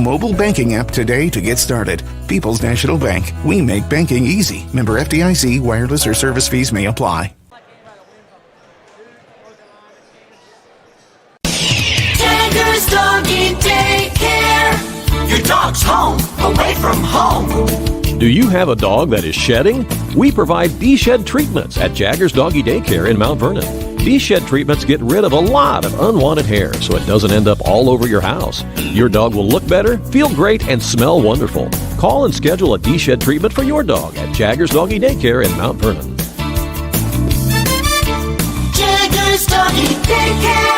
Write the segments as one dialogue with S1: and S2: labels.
S1: mobile banking app today to get started. People's National Bank. We make banking easy. Member FDIC. Wireless or service fees may apply.
S2: Jagger's Doggy Daycare. Your dog's home, away from home.
S3: Do you have a dog that is shedding? We provide de-shed treatments at Jagger's Doggy Daycare in Mount Vernon. De-shed treatments get rid of a lot of unwanted hair so it doesn't end up all over your house. Your dog will look better, feel great, and smell wonderful. Call and schedule a de-shed treatment for your dog at Jagger's Doggy Daycare in Mount Vernon.
S2: Jagger's Doggy Daycare.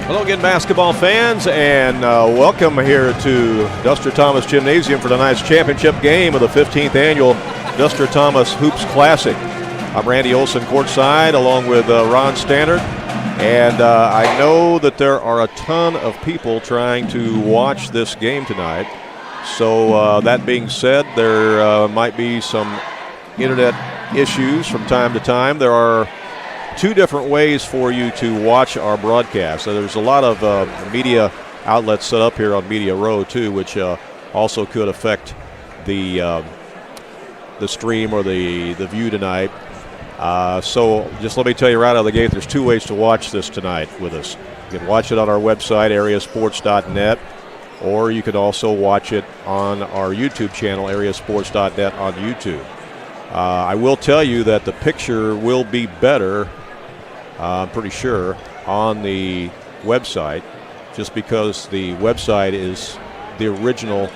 S4: Hello again, basketball fans, and welcome here to Duster Thomas Gymnasium for tonight's championship game of the 15th annual Duster Thomas Hoops Classic. I'm Randy Olson courtside along with Ron Stannard, and I know that there are a ton of people trying to watch this game tonight. So that being said, there might be some internet issues from time to time. There are two different ways for you to watch our broadcast. So there's a lot of media outlets set up here on Media Row too, which also could affect the stream or the view tonight. So just let me tell you right out of the gate, there's two ways to watch this tonight with us. You can watch it on our website, AreaSports.net, or you can also watch it on our YouTube channel, AreaSports.net on YouTube. I will tell you that the picture will be better, I'm pretty sure, on the website, just because the website is the original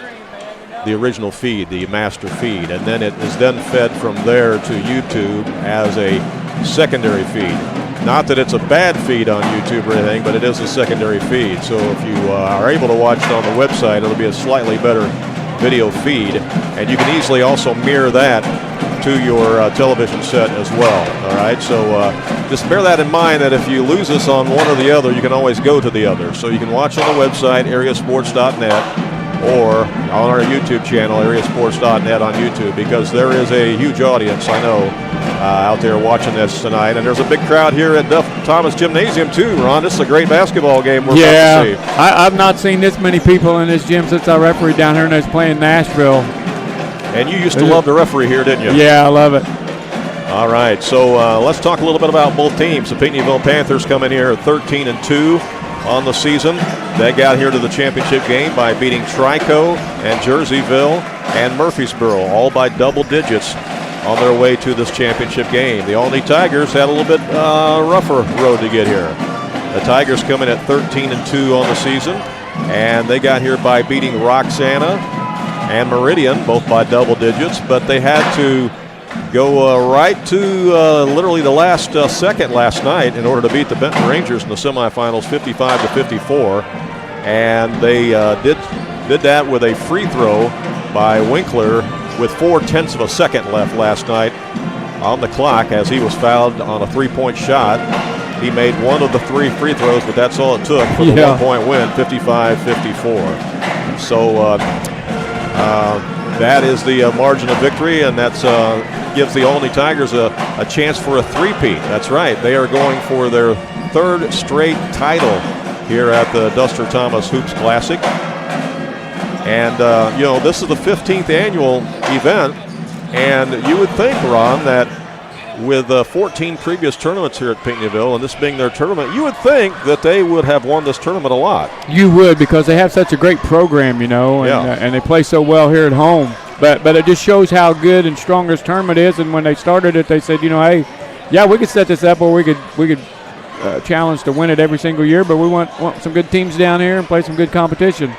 S4: feed, the master feed, and then it is then fed from there to YouTube as a secondary feed. Not that it's a bad feed on YouTube or anything, but it is a secondary feed. So if you are able to watch it on the website, it'll be a slightly better video feed, and you can easily also mirror that to your television set as well. All right, so just bear that in mind, that if you lose us on one or the other, you can always go to the other. So you can watch on the website, AreaSports.net, or on our YouTube channel, AreaSports.net on YouTube, because there is a huge audience, I know, out there watching this tonight. And there's a big crowd here at Thomas Gymnasium too, Ron. This is a great basketball game we're about to see.
S5: I've not seen this many people in this gym since I refereed down here and I was playing Nashville. And
S4: you used to love the referee here, didn't you?
S5: Yeah, I love it.
S4: All right, so let's talk a little bit about both teams. The Pinckneyville Panthers come in here at 13-2 on the season. They got here to the championship game by beating Trico and Jerseyville and Murfreesboro, all by double digits on their way to this championship game. The Olney Tigers had a little bit rougher road to get here. The Tigers come in at 13-2 on the season, and they got here by beating Roxana and Meridian, both by double digits, but they had to go right to literally the last second last night in order to beat the Benton Rangers in the semifinals 55-54, and they did that with a free throw by Winkler with 0.4 of a second left last night on the clock as he was fouled on a three-point shot. He made one of the three free throws, but that's all it took for the one-point win, 55-54. So that is the margin of victory, and that's gives the Olney Tigers a chance for a three-peat. That's right. They are going for their third straight title here at the Duster Thomas Hoops Classic. And, this is the 15th annual event, and you would think, Ron, that with 14 previous tournaments here at Pinckneyville, and this being their tournament, you would think that they would have won this tournament a lot. You would, because they have such a great program, and they play so well here at home. But it just shows how good and strong this tournament is. And when they started it, they said, hey, we could set this up, or we could challenge to win it every single year, but we want some good teams down here and play some good competition.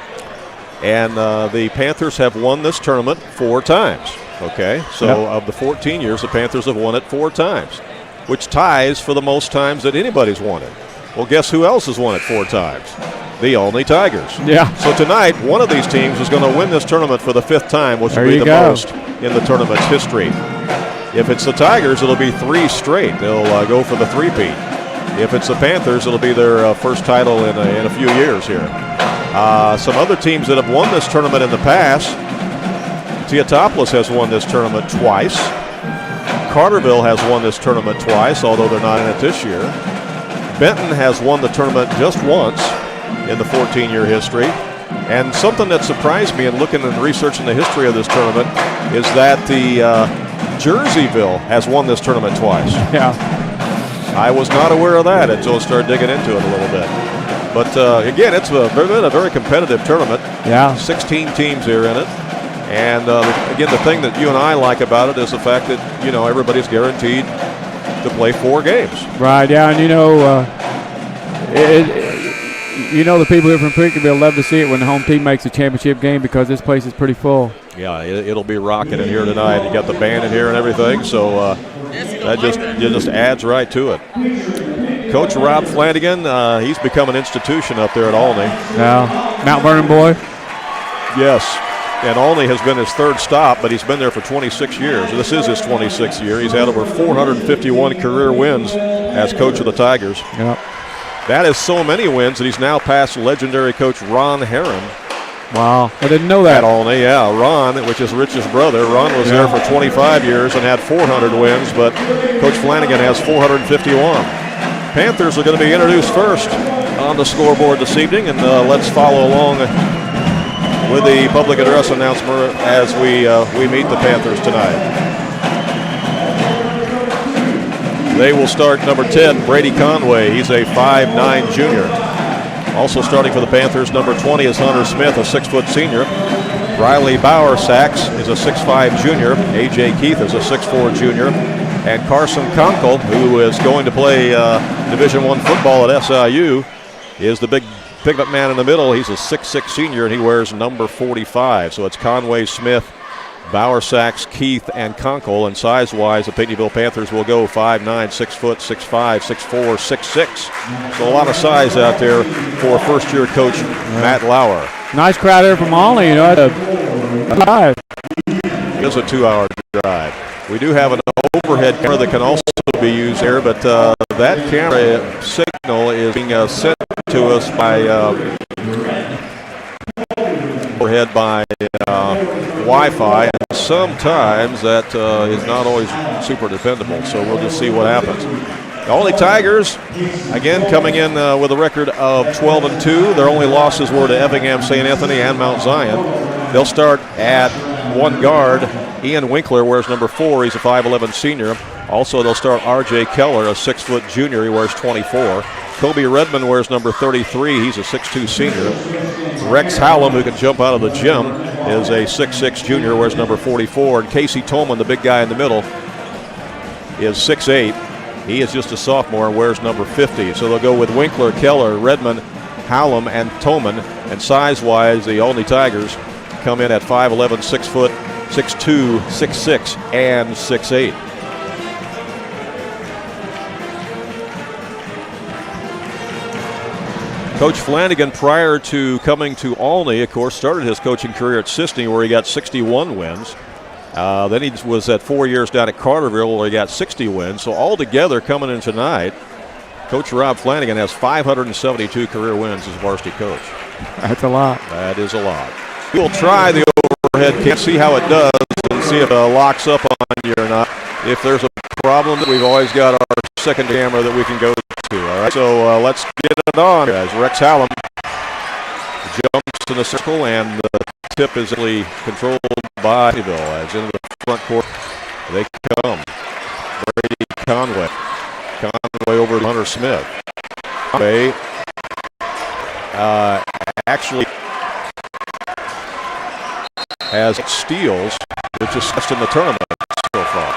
S4: And the Panthers have won this tournament 4 times. Okay, so of the 14 years, the Panthers have won it 4 times. which ties for the most times that anybody's won it. Well, guess who else has won it 4 times? The Olney Tigers.
S5: Yeah.
S4: So tonight, one of these teams is going to win this tournament for the 5th time, which will be the most in the tournament's history. If it's the Tigers, it'll be 3 straight. They'll go for the three-peat. If it's the Panthers, it'll be their first title in a few years here. Some other teams that have won this tournament in the past, Teotopoulos has won this tournament twice. Carterville has won this tournament twice, although they're not in it this year. Benton has won the tournament just once in the 14-year history. And something that surprised me in looking and researching the history of this tournament is that the Jerseyville has won this tournament twice.
S5: Yeah.
S4: I was not aware of that until I started digging into it a little bit. But again, it's been a very competitive tournament.
S5: Yeah.
S4: 16 teams here in it. And again, the thing that you and I like about it is the fact that, everybody's guaranteed to play 4 games.
S5: Right, yeah, and the people here from Pinckneyville love to see it when the home team makes a championship game because this place is pretty full.
S4: Yeah, it'll be rocking in here tonight. You got the band in here and everything, so that just adds right to it. Coach Rob Flanagan, he's become an institution up there at Olney.
S5: Yeah, Mount Vernon boy.
S4: Yes, and Olney has been his 3rd stop, but he's been there for 26 years. This is his 26th year. He's had over 451 career wins as coach of the Tigers.
S5: Yep.
S4: That is so many wins that he's now passed legendary coach Ron Herron.
S5: Wow, I didn't know that.
S4: At Olney, yeah. Ron, which is Rich's brother, Ron was there for 25 years and had 400 wins, but Coach Flanagan has 451. Panthers are going to be introduced first on the scoreboard this evening, and let's follow along with the public address announcement as we meet the Panthers tonight. They will start number 10, Brady Conway. He's a 5'9" junior. Also starting for the Panthers, number 20 is Hunter Smith, a 6-foot senior. Riley Bowersax is a 6'5" junior. A.J. Keith is a 6'4" junior. And Carson Conkle, who is going to play Division I football at SIU, is the big pickup man in the middle. He's a 6'6" senior, and he wears number 45. So it's Conway, Smith, Bowersax, Keith, and Conkle. And size-wise, the Pinckneyville Panthers will go 5'9", 6 foot, 6'5", 6'4", 6'6". So a lot of size out there for first-year coach Matt Lauer.
S5: Nice crowd here from Olney, It
S4: is a 2-hour drive. We do have an overhead camera that can also be used here, but that camera signal is being sent to us by overhead by Wi-Fi, and sometimes that is not always super dependable, so we'll just see what happens. The Olney Tigers, again, coming in with a record of 12-2. Their only losses were to Effingham, St. Anthony, and Mount Zion. They'll start at one guard. Ian Winkler wears number 4. He's a 5'11" senior. Also, they'll start R.J. Keller, a 6-foot junior. He wears 24. Kobe Redmond wears number 33. He's a 6'2" senior. Rex Hallam, who can jump out of the gym, is a 6'6" junior, wears number 44. And Casey Tolman, the big guy in the middle, is 6'8". He is just a sophomore and wears number 50. So they'll go with Winkler, Keller, Redmond, Hallam, and Tolman. And size-wise, the Olney Tigers come in at 5'11", 6 foot, 6'2", 6'6", and 6'8". Coach Flanagan, prior to coming to Olney, of course, started his coaching career at Sisney, where he got 61 wins. Then he was at 4 years down at Carterville, where he got 60 wins. So altogether, coming in tonight, Coach Rob Flanagan has 572 career wins as a varsity coach.
S5: That's a lot.
S4: That is a lot. We'll try the overhead cam, see how it does, and see if it locks up on you or not. If there's a problem, we've always got our second camera that we can go to. All right, so let's get it on. As Rex Hallam jumps in the circle, and the tip is really controlled by Pinckneyville. As into the front court they come. Brady Conway over to Hunter Smith. Conway actually has steals, which is best in the tournament so far.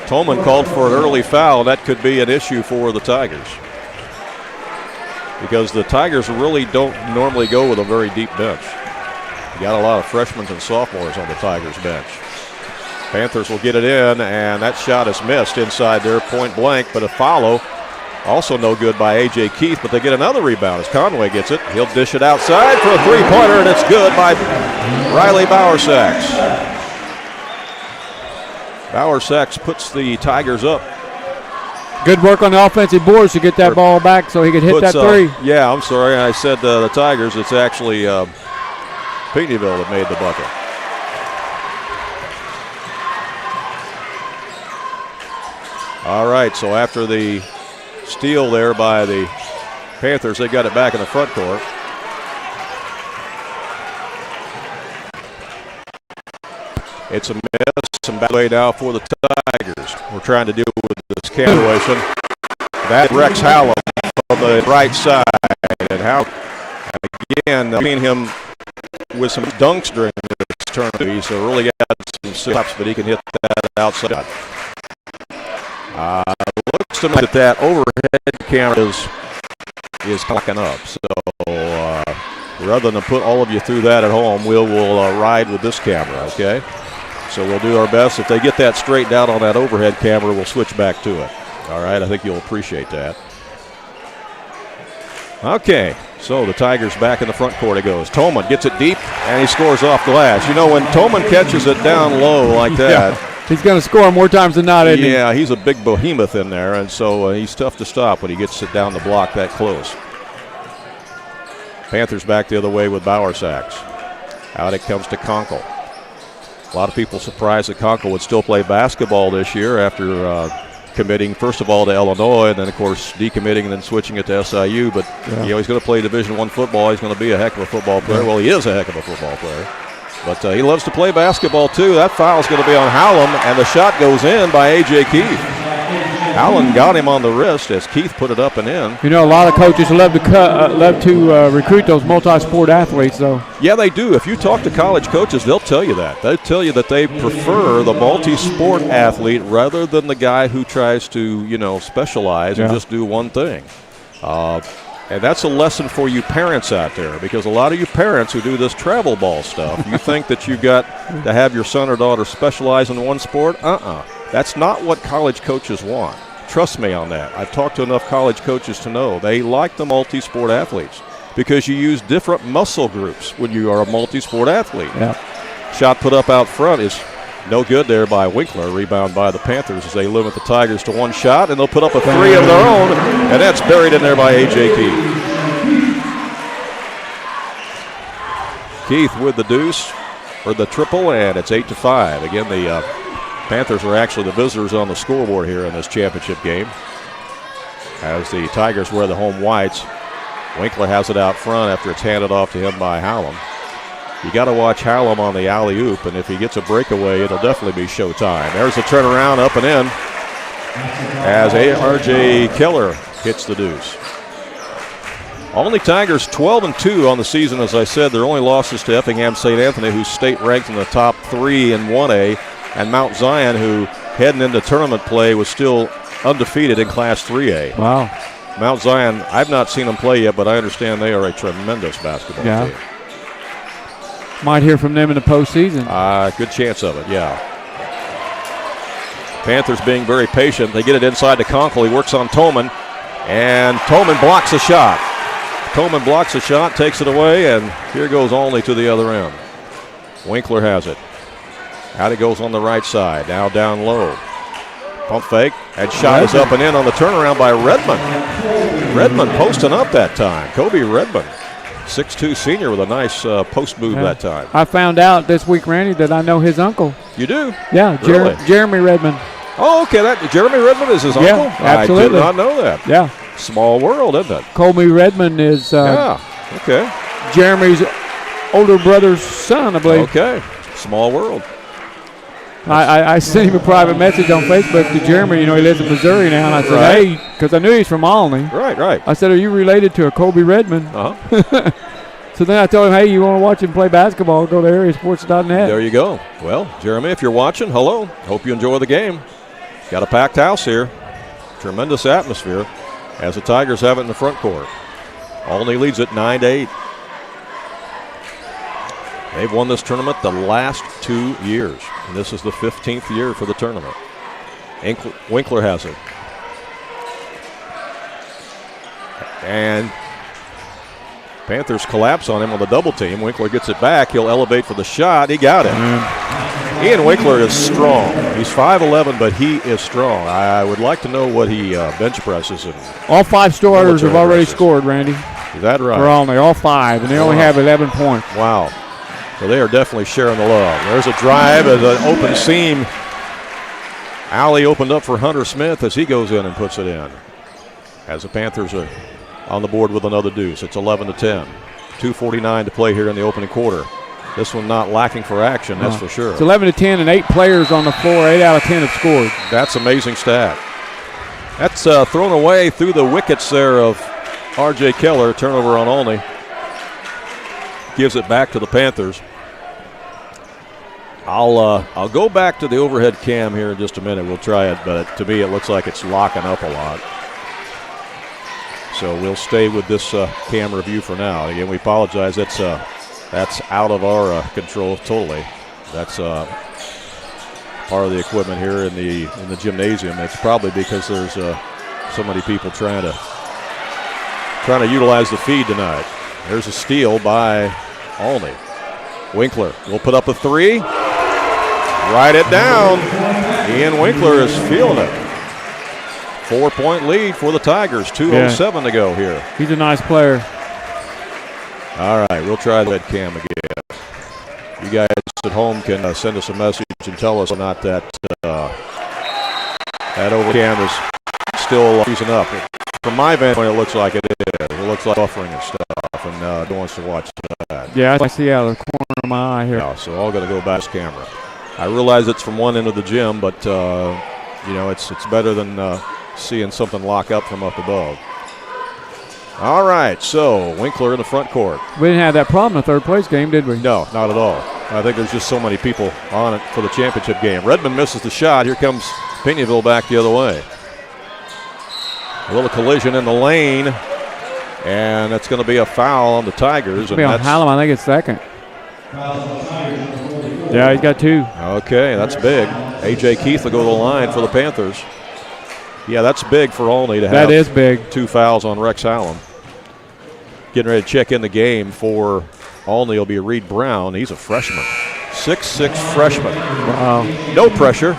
S4: Tolman called for an early foul. That could be an issue for the Tigers, because the Tigers really don't normally go with a very deep bench. got a lot of freshmen and sophomores on the Tigers bench. Panthers will get it in, and that shot is missed inside their point blank, but a follow. Also no good by A.J. Keith, but they get another rebound as Conway gets it. He'll dish it outside for a three-pointer, and it's good by Riley Bowersax. Bowersax puts the Tigers up.
S5: Good work on the offensive boards to get that ball back so he could hit that three.
S4: Yeah, I'm sorry. I said the Tigers. It's actually Pinckneyville that made the bucket. All right, so after the steal there by the Panthers, they got it back in the front court. It's a miss, some back way now for the Tigers. We're trying to deal with this situation. That Rex Hallam from the right side. And Hallam, again, I've seen him with some dunks during this tournament. He's really got some stops, but he can hit that outside. Looks to me that overhead camera is clocking up. So rather than put all of you through that at home, we'll ride with this camera, okay? So we'll do our best. If they get that straightened out on that overhead camera, we'll switch back to it. All right, I think you'll appreciate that. Okay, so the Tigers back in the front court it goes. Tolman gets it deep, and he scores off glass. You know, when Tolman catches it down low like that,
S5: he's going to score more times than not, isn't he?
S4: Yeah, he's a big behemoth in there, and so he's tough to stop when he gets it down the block that close. Panthers back the other way with Bowersax. Out it comes to Conkle. A lot of people surprised that Conkle would still play basketball this year after committing, first of all, to Illinois, and then, of course, decommitting and then switching it to SIU. But he's going to play Division I football. He's going to be a heck of a football player. Well, he is a heck of a football player. But he loves to play basketball, too. That foul is going to be on Hallam, and the shot goes in by A.J. Keith. Hallam got him on the wrist as Keith put it up and in.
S5: You know, a lot of coaches love to recruit those multi-sport athletes, though.
S4: Yeah, they do. If you talk to college coaches, they'll tell you that. They'll tell you that they prefer the multi-sport athlete rather than the guy who tries to, specialize and just do one thing. And that's a lesson for you parents out there, because a lot of you parents who do this travel ball stuff, you think that you got to have your son or daughter specialize in one sport. That's not what college coaches want. Trust me on that. I've talked to enough college coaches to know they like the multi-sport athletes because you use different muscle groups when you are a multi-sport athlete.
S5: Yeah.
S4: Shot put up out front is no good there by Winkler. Rebound by the Panthers as they limit the Tigers to one shot, and they'll put up a three of their own, and that's buried in there by A.J. Keith. Keith with the deuce, or the triple, and it's 8-5. Again, the Panthers are actually the visitors on the scoreboard here in this championship game. As the Tigers wear the home whites, Winkler has it out front after it's handed off to him by Hallam. You got to watch Hallam on the alley-oop, and if he gets a breakaway, it'll definitely be showtime. There's the turnaround up and in as R.J. Keller hits the deuce. Olney Tigers 12-2 on the season, as I said. Their only losses to Effingham St. Anthony, who's state ranked in the top 3 in 1A, and Mount Zion, who heading into tournament play was still undefeated in Class 3A.
S5: Wow.
S4: Mount Zion, I've not seen them play yet, but I understand they are a tremendous basketball team.
S5: Might hear from them in the postseason.
S4: Good chance of it, yeah. Panthers being very patient. They get it inside to Conkle. He works on Tolman, and Tolman blocks a shot. Tolman blocks a shot, takes it away, and here goes Olney to the other end. Winkler has it. Out it goes on the right side, now down low. Pump fake, and shot is up and in on the turnaround by Redmond. Redmond posting up that time. Kobe Redmond, 6'2" senior with a nice post move that time.
S5: I found out this week, Randy, that I know his uncle.
S4: You do?
S5: Yeah,
S4: really?
S5: Jeremy Redmond.
S4: Oh, okay. Jeremy Redmond is his uncle?
S5: Yeah, absolutely.
S4: I did not know that.
S5: Yeah.
S4: Small world, isn't it?
S5: Colby Redmond is
S4: okay.
S5: Jeremy's older brother's son, I believe.
S4: Okay. Small world.
S5: I sent him a private message on Facebook to Jeremy. He lives in Missouri now. And I said, hey, because I knew he's from Olney.
S4: Right.
S5: I said, are you related to a Colby Redmond?
S4: Uh-huh.
S5: So then I told him, hey, you want to watch him play basketball, go to AreaSports.net.
S4: There you go. Well, Jeremy, if you're watching, hello. Hope you enjoy the game. Got a packed house here. Tremendous atmosphere as the Tigers have it in the front court. Olney leads it 9-8. They've won this tournament the last 2 years, and this is the 15th year for the tournament. Winkler has it. And Panthers collapse on him on the double team. Winkler gets it back. He'll elevate for the shot. He got it. Ian Winkler is strong. He's 5'11", but he is strong. I would like to know what he bench presses. And
S5: all 5 starters have already scored, Randy.
S4: Is that right?
S5: For Olney, all 5, and they only have 11 points.
S4: Wow. So they are definitely sharing the love. There's a drive as an open seam. Alley opened up for Hunter Smith as he goes in and puts it in. As the Panthers are on the board with another deuce. It's 11-10. 2:49 to play here in the opening quarter. This one not lacking for action, that's for sure.
S5: It's 11-10 and 8 players on the floor. 8 out of 10 have scored.
S4: That's amazing stat. That's thrown away through the wickets there of R.J. Keller. Turnover on Olney. Gives it back to the Panthers. I'll go back to the overhead cam here in just a minute. We'll try it, but to me it looks like it's locking up a lot. So we'll stay with this camera view for now. Again, we apologize. That's out of our control totally. That's part of the equipment here in the gymnasium. It's probably because there's so many people trying to utilize the feed tonight. There's a steal by Olney. Winkler will put up a 3. Write it down. Ian Winkler is feeling it. 4-point lead for the Tigers. 2:07 to go here.
S5: He's a nice player.
S4: All right, we'll try that cam again. You guys at home can send us a message and tell us not that that over cam is still freezing up. From my vantage point, it looks like it is. It looks like buffering and stuff, and no one wants to watch that.
S5: Yeah, I see out of the corner of my eye here.
S4: Yeah, so all got to go back to this camera. I realize it's from one end of the gym, but it's better than seeing something lock up from up above. All right, so Winkler in the front court.
S5: We didn't have that problem in the third place game, did we?
S4: No, not at all. I think there's just so many people on it for the championship game. Redmond misses the shot. Here comes Pinckneyville back the other way. A little collision in the lane, and that's going to be a foul on the Tigers.
S5: It'll be on Hallam, I think it's second. Yeah, he's got 2.
S4: Okay, that's big. A.J. Keith will go to the line for the Panthers. Yeah, that's big for Olney to have.
S5: That is big.
S4: 2 fouls on Rex Hallam. Getting ready to check in the game for Olney will be Reed Brown. He's a freshman. 6'6" freshman.
S5: Wow.
S4: No pressure.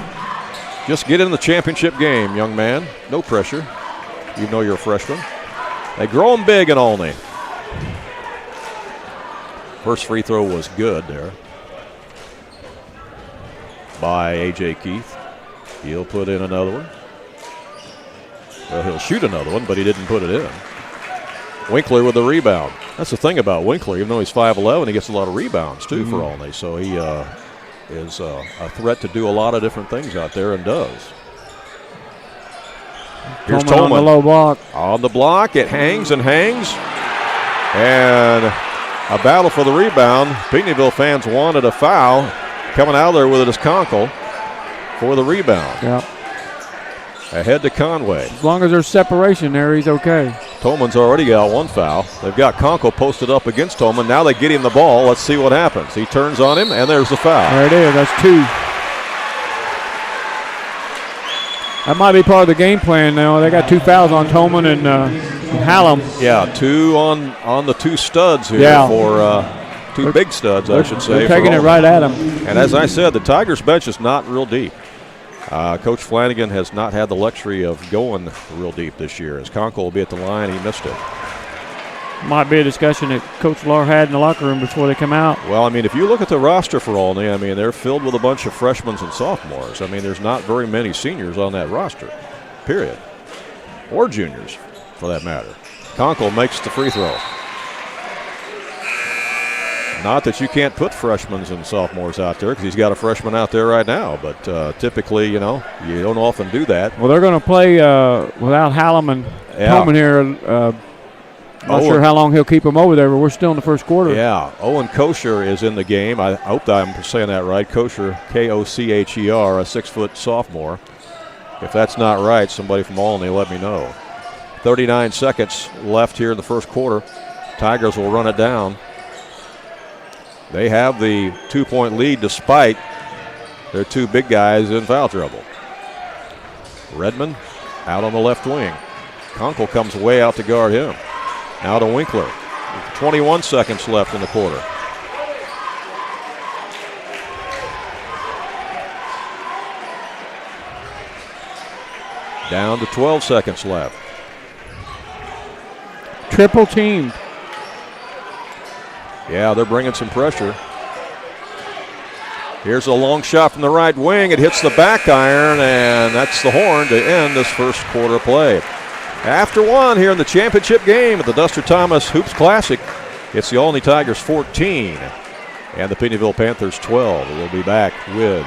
S4: Just get in the championship game, young man. No pressure. You know you're a freshman. They grow them big in Olney. First free throw was good there by A.J. Keith. He'll put in another one. Well, he'll shoot another one, but he didn't put it in. Winkler with the rebound. That's the thing about Winkler. Even though he's 5'11", he gets a lot of rebounds, too, for Olney. So he is a threat to do a lot of different things out there and does. Here's Tolman.
S5: On the low block.
S4: On the block. It hangs and hangs. And a battle for the rebound. Pinckneyville fans wanted a foul. Coming out of there with it is Conkle for the rebound.
S5: Yeah.
S4: Ahead to Conway.
S5: As long as there's separation there, he's okay.
S4: Tolman's already got 1 foul. They've got Conkle posted up against Tolman. Now they get him the ball. Let's see what happens. He turns on him, and there's the foul.
S5: There it is. That's 2. That might be part of the game plan now. They got 2 fouls on Tolman and Hallam.
S4: Yeah, 2 on the 2 studs here for 2 big studs, I should say.
S5: They're taking it right at him.
S4: And as I said, the Tigers bench is not real deep. Coach Flanagan has not had the luxury of going real deep this year. As Conkle will be at the line, he missed it.
S5: Might be a discussion that Coach Lahr had in the locker room before they come out.
S4: Well, I mean, if you look at the roster for Olney, I mean, they're filled with a bunch of freshmen and sophomores. I mean, there's not very many seniors on that roster, period. Or juniors, for that matter. Conkle makes the free throw. Not that you can't put freshmen and sophomores out there, because he's got a freshman out there right now. But typically, you don't often do that.
S5: Well, they're going to play without Hallam and Tolman here. Not sure how long he'll keep him over there, but we're still in the first quarter.
S4: Yeah, Owen Kosher is in the game. I hope I'm saying that right. Kosher, K-O-C-H-E-R, a 6-foot sophomore. If that's not right, somebody from Olney let me know. 39 seconds left here in the first quarter. Tigers will run it down. They have the 2-point lead despite their two big guys in foul trouble. Redmond out on the left wing. Conkle comes way out to guard him. Now to Winkler. 21 seconds left in the quarter. Down to 12 seconds left.
S5: Triple teamed.
S4: Yeah, they're bringing some pressure. Here's a long shot from the right wing. It hits the back iron, and that's the horn to end this first quarter play. After one here in the championship game at the Duster Thomas Hoops Classic, it's the Olney Tigers 14 and the Pinckneyville Panthers 12. We'll be back with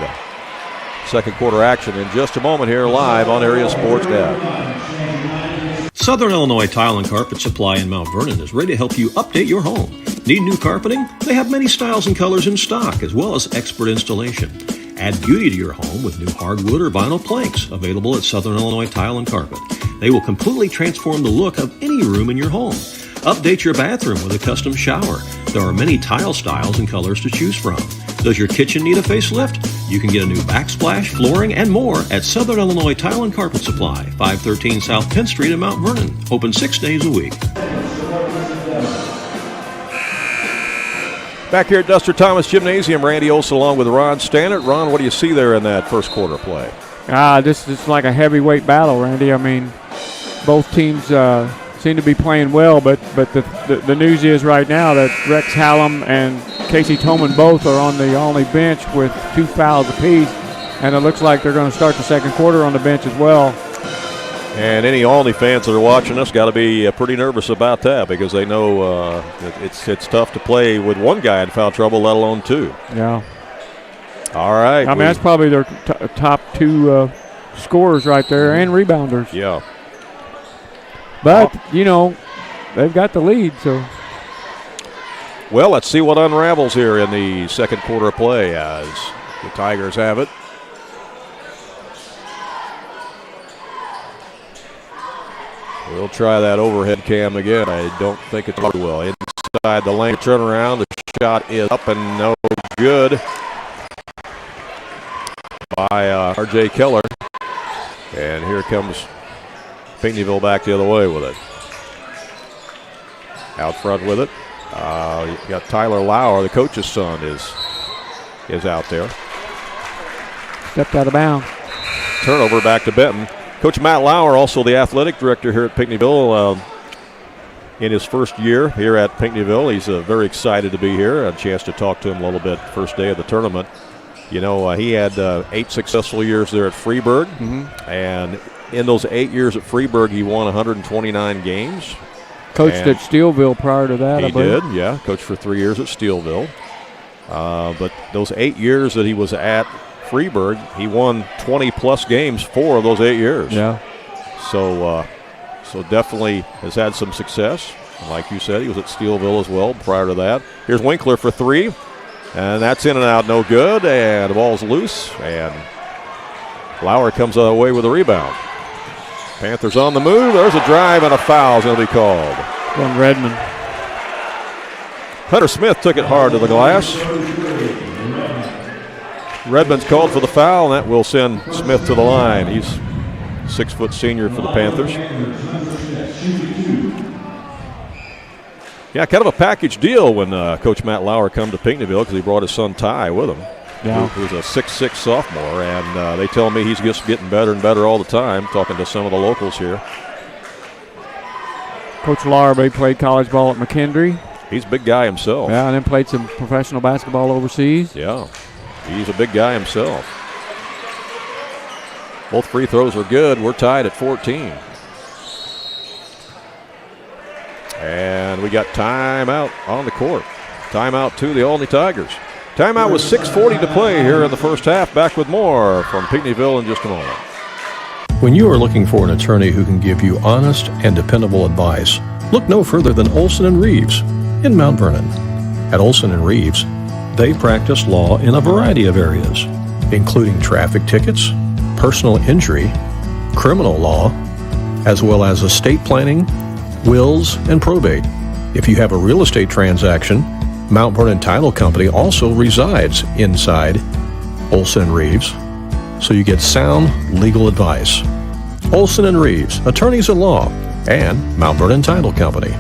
S4: second quarter action in just a moment here live on AreaSports.net.
S3: Southern Illinois Tile and Carpet Supply in Mount Vernon is ready to help you update your home. Need new carpeting? They have many styles and colors in stock, as well as expert installation. Add beauty to your home with new hardwood or vinyl planks available at Southern Illinois Tile and Carpet. They will completely transform the look of any room in your home. Update your bathroom with a custom shower. There are many tile styles and colors to choose from. Does your kitchen need a facelift? You can get a new backsplash, flooring, and more at Southern Illinois Tile and Carpet Supply, 513 South Penn Street in Mount Vernon. Open 6 days a week.
S4: Back here at Duster Thomas Gymnasium, Randy Olson along with Ron Stannard. Ron, what do you see there in that first quarter play?
S5: This is like a heavyweight battle, Randy. I mean, both teams seem to be playing well, but the news is right now that Rex Hallam and Casey Toman both are on the Olney bench with 2 fouls apiece, and it looks like they're going to start the second quarter on the bench as well.
S4: And any Olney fans that are watching us got to be pretty nervous about that because they know it's tough to play with one guy in foul trouble, let alone 2.
S5: Yeah.
S4: All right.
S5: I mean, that's probably their top 2 scorers right there and rebounders.
S4: Yeah.
S5: But, you know, they've got the lead, so.
S4: Well, let's see what unravels here in the second quarter of play as the Tigers have it. We'll try that overhead cam again. I don't think it's very well. Inside the lane, turnaround. The shot is up and no good by R.J. Keller. And here comes Pinckneyville back the other way with it. Out front with it. You got Tyler Lauer, the coach's son, is out there.
S5: Stepped out of bounds.
S4: Turnover back to Benton. Coach Matt Lauer, also the athletic director here at Pinckneyville, in his first year here at Pinckneyville. He's very excited to be here. A chance to talk to him a little bit first day of the tournament. You know, he had 8 successful years there at Freeburg, and in those 8 years at Freeburg, he won 129 games.
S5: Coached at Steelville prior to that, I believe.
S4: He did, yeah. Coached for 3 years at Steelville. But those 8 years that he was at Freeburg, he won 20-plus games 4 of those 8 years.
S5: Yeah.
S4: So definitely has had some success. Like you said, he was at Steelville as well prior to that. Here's Winkler for 3, and that's in and out, no good, and the ball's loose, and Lauer comes away with a rebound. Panthers on the move. There's a drive, and a foul is going to be called.
S5: On Redmond.
S4: Hunter Smith took it hard to the glass. Redmond's called for the foul, and that will send Smith to the line. He's a 6-foot senior for the Panthers. Yeah, kind of a package deal when Coach Matt Lauer come to Pinckneyville because he brought his son Ty with him.
S5: Yeah.
S4: Who's a 6'6" sophomore, and they tell me he's just getting better and better all the time, talking to some of the locals here.
S5: Coach Larby played college ball at McKendree.
S4: He's a big guy himself.
S5: Yeah, and then played some professional basketball overseas.
S4: Yeah, he's a big guy himself. Both free throws are good. We're tied at 14. And we got timeout on the court. Timeout to the Olney Tigers. Timeout with 6:40 to play here in the first half. Back with more from Pinckneyville in just a moment.
S3: When you are looking for an attorney who can give you honest and dependable advice, look no further than Olson & Reeves in Mount Vernon. At Olson & Reeves, they practice law in a variety of areas, including traffic tickets, personal injury, criminal law, as well as estate planning, wills, and probate. If you have a real estate transaction, Mount Vernon Title Company also resides inside Olson & Reeves, so you get sound legal advice. Olson & Reeves, attorneys at law, and Mount Vernon Title Company.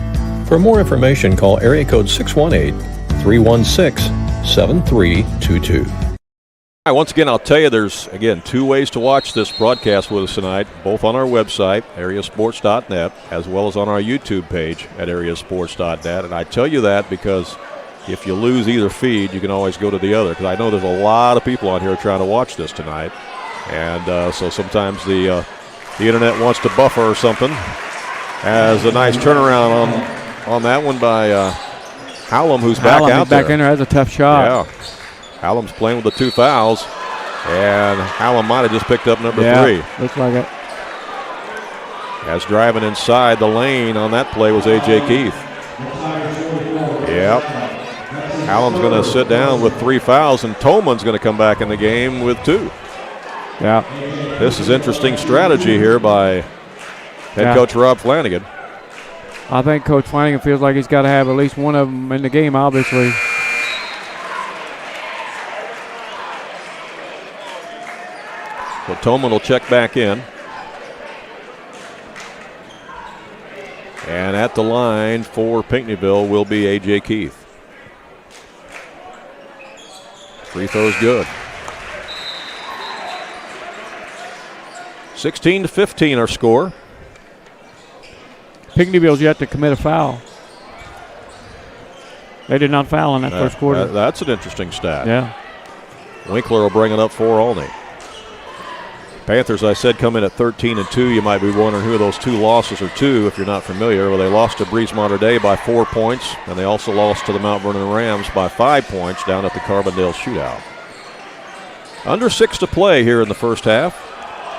S3: For more information, call area code 618-316-7322.
S4: All right, once again, I'll tell you there's, again, 2 ways to watch this broadcast with us tonight, both on our website, AreaSports.net, as well as on our YouTube page at AreaSports.net. And I tell you that because if you lose either feed, you can always go to the other, because I know there's a lot of people on here trying to watch this tonight. And so sometimes the internet wants to buffer or something. As a nice turnaround on that one by Hallam, who's back out there.
S5: Back in there, has a tough shot.
S4: Yeah. Hallam's playing with the 2 fouls, and Hallam might have just picked up number 3.
S5: Looks like it.
S4: As driving inside the lane on that play was A.J. Keith. Yep. Hallam's going to sit down with 3 fouls, and Tolman's going to come back in the game with 2.
S5: Yeah.
S4: This is interesting strategy here by head coach Rob Flanagan.
S5: I think Coach Flanagan feels like he's got to have at least one of them in the game, obviously.
S4: So Tolman will check back in. And at the line for Pinckneyville will be A.J. Keith. Free throw's good. 16-15 our score.
S5: Pinckneyville's yet to commit a foul. They did not foul in that first quarter.
S4: That's an interesting stat.
S5: Yeah.
S4: Winkler will bring it up for Olney. Panthers, I said, come in at 13-2. You might be wondering who of those 2 losses are 2 if you're not familiar. Well, they lost to Breeze Mater Dei by 4 points, and they also lost to the Mount Vernon Rams by 5 points down at the Carbondale Shootout. Under 6 to play here in the first half.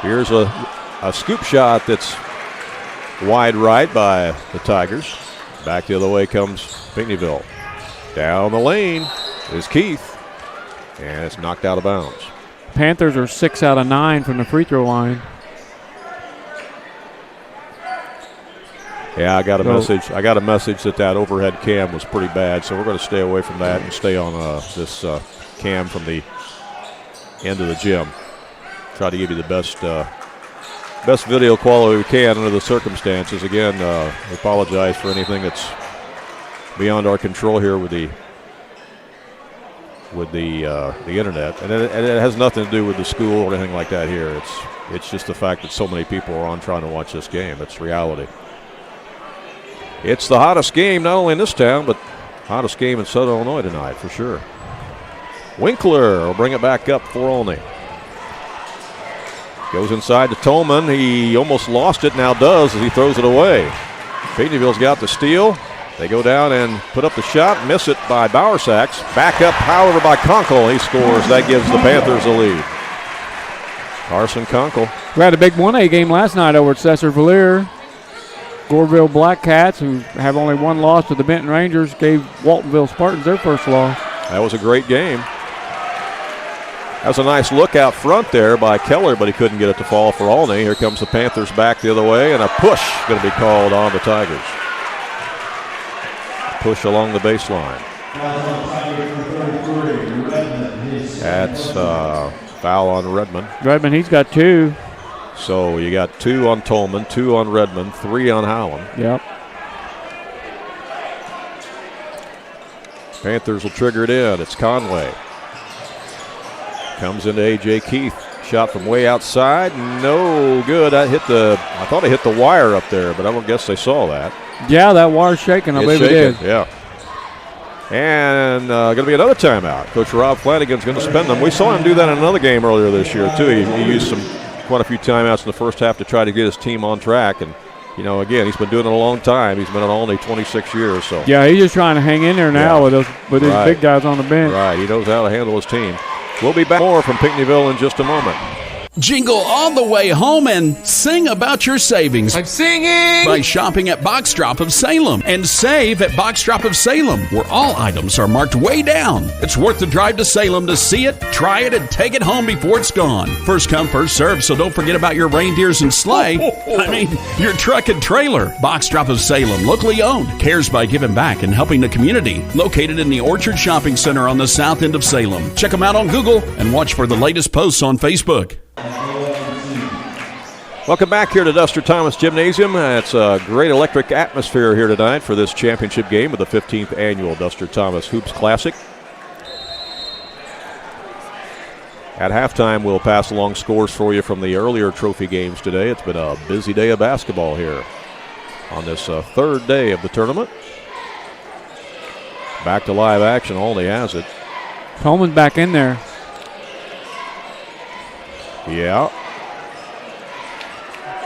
S4: Here's a scoop shot that's wide right by the Tigers. Back the other way comes Pinckneyville. Down the lane is Keith, and it's knocked out of bounds.
S5: Panthers are 6 out of 9 from the free throw line.
S4: Yeah, I got a message that overhead cam was pretty bad, so we're going to stay away from that and stay on this cam from the end of the gym. Try to give you the best video quality we can under the circumstances. Again, we apologize for anything that's beyond our control here with the internet, and it has nothing to do with the school or anything like that here. It's just the fact that so many people are on trying to watch this game. It's reality. It's the hottest game not only in this town, but hottest game in Southern Illinois tonight for sure. Winkler will bring it back up for Olney. Goes inside to Tolman. He almost lost it, now does as he throws it away. Pinckneyville's got the steal. They go down and put up the shot, miss it by Bowersacks. Back up, however, by Conkle. He scores. That gives the Panthers a lead. Carson Conkle.
S5: We had a big 1A game last night over at Cesar-Valier. Goreville Black Cats, who have only 1 loss to the Benton Rangers, gave Waltonville Spartans their first loss.
S4: That was a great game. That was a nice look out front there by Keller, but he couldn't get it to fall for Olney. Here comes the Panthers back the other way, and a push going to be called on the Tigers. Push along the baseline. That's foul on Redmond.
S5: Redmond, he's got 2.
S4: So you got 2 on Tolman, 2 on Redmond, 3 on Hallam.
S5: Yep.
S4: Panthers will trigger it in. It's Conway. Comes into A.J. Keith. Shot from way outside. No good. I thought it hit the wire up there, but I don't guess they saw that.
S5: Yeah, that wire's shaking. I believe it is.
S4: Yeah. And going to be another timeout. Coach Rob Flanagan's going to spend them. We saw him do that in another game earlier this year, too. He used quite a few timeouts in the first half to try to get his team on track. And, again, he's been doing it a long time. He's been at Olney 26 years. So
S5: yeah, he's just trying to hang in there now with his big guys on the bench.
S4: Right. He knows how to handle his team. We'll be back more from Pinckneyville in just a moment.
S6: Jingle all the way home and sing about your savings.
S7: I'm singing!
S6: By shopping at Box Drop of Salem and save at Box Drop of Salem, where all items are marked way down. It's worth the drive to Salem to see it, try it, and take it home before it's gone. First come, first serve, so don't forget about your reindeers and sleigh. I mean, your truck and trailer. Box Drop of Salem, locally owned, cares by giving back and helping the community. Located in the Orchard Shopping Center on the south end of Salem. Check them out on Google and watch for the latest posts on Facebook.
S4: Welcome back here to Duster Thomas Gymnasium. It's a great electric atmosphere here tonight for this championship game of the 15th annual Duster Thomas Hoops Classic. At halftime, we'll pass along scores for you from the earlier trophy games today. It's been a busy day of basketball here on this third day of the tournament. Back to live action. Olney has it.
S5: Coleman's back in there.
S4: Yeah.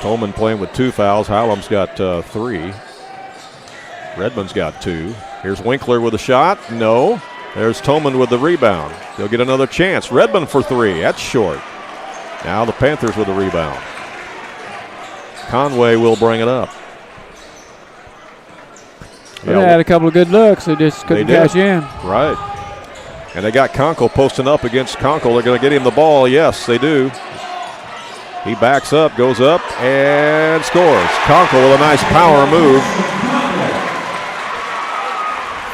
S4: Tolman playing with 2 fouls. Hallam's got 3. Redmond's got 2. Here's Winkler with a shot. No. There's Tolman with the rebound. He'll get another chance. Redmond for 3. That's short. Now the Panthers with the rebound. Conway will bring it up.
S5: They had a couple of good looks. They just couldn't cash in.
S4: Right. And they got Conkle posting up against Conkle. They're going to get him the ball. Yes, they do. He backs up, goes up, and scores. Conkle with a nice power move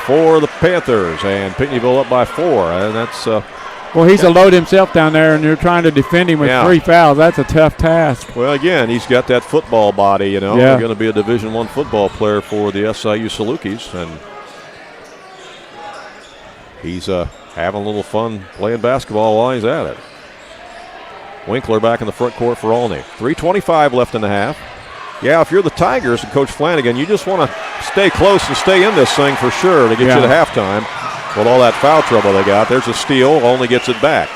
S4: for the Panthers. And Pinckneyville up by 4. And that's
S5: well, he's a load himself down there, and you're trying to defend him with 3 fouls. That's a tough task.
S4: Well, again, he's got that football body, you know. He's going to be a Division I football player for the SIU Salukis. And he's having a little fun playing basketball while he's at it. Winkler back in the front court for Olney. 3:25 left in the half. Yeah, if you're the Tigers and Coach Flanagan, you just want to stay close and stay in this thing for sure to get you to halftime. With all that foul trouble they got, there's a steal. Olney gets it back.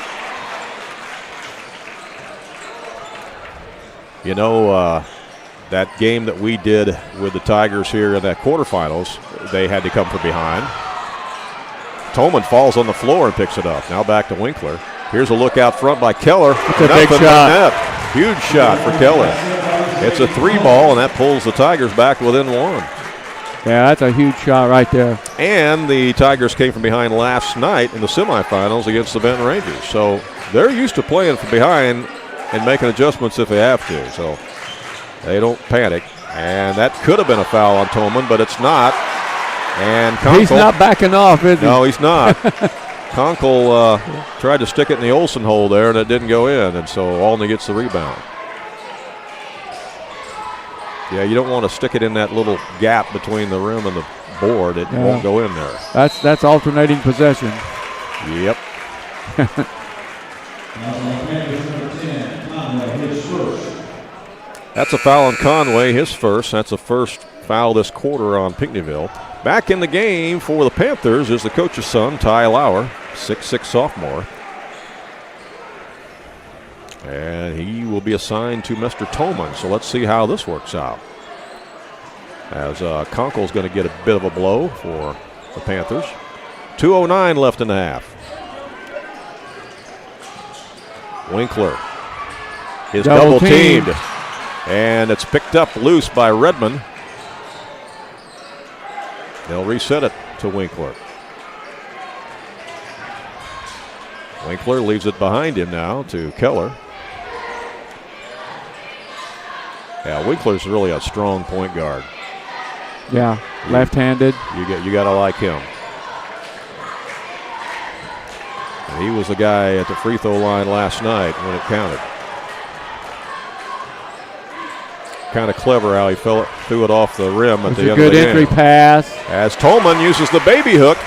S4: You know, that game that we did with the Tigers here in that quarterfinals, they had to come from behind. Tolman falls on the floor and picks it up. Now back to Winkler. Here's a look out front by Keller.
S5: It's a big shot.
S4: Huge shot for Keller. It's a 3 ball, and that pulls the Tigers back within 1.
S5: Yeah, that's a huge shot right there.
S4: And the Tigers came from behind last night in the semifinals against the Benton Rangers. So they're used to playing from behind and making adjustments if they have to. So they don't panic. And that could have been a foul on Tolman, but it's not. And Conkle,
S5: he's not backing off, is he?
S4: No, he's not. Conkle tried to stick it in the Olsen hole there, and it didn't go in, and so Olney gets the rebound. Yeah, you don't want to stick it in that little gap between the rim and the board. It won't go in there.
S5: That's alternating possession.
S4: Yep. That's a foul on Conway, his first. That's the first foul this quarter on Pinckneyville. Back in the game for the Panthers is the coach's son, Ty Lauer, 6'6" sophomore. And he will be assigned to Mr. Tolman, so let's see how this works out. As Conkle's going to get a bit of a blow for the Panthers. 2:09 left in the half. Winkler is double teamed. And it's picked up loose by Redmond. They'll reset it to Winkler. Winkler leaves it behind him now to Keller. Yeah, Winkler's really a strong point guard.
S5: Yeah, left-handed.
S4: You got to like him. And he was the guy at the free throw line last night when it counted. Kind of clever how he threw it off the rim at the end of the game.
S5: It's a good entry pass.
S4: As Tolman uses the baby hook.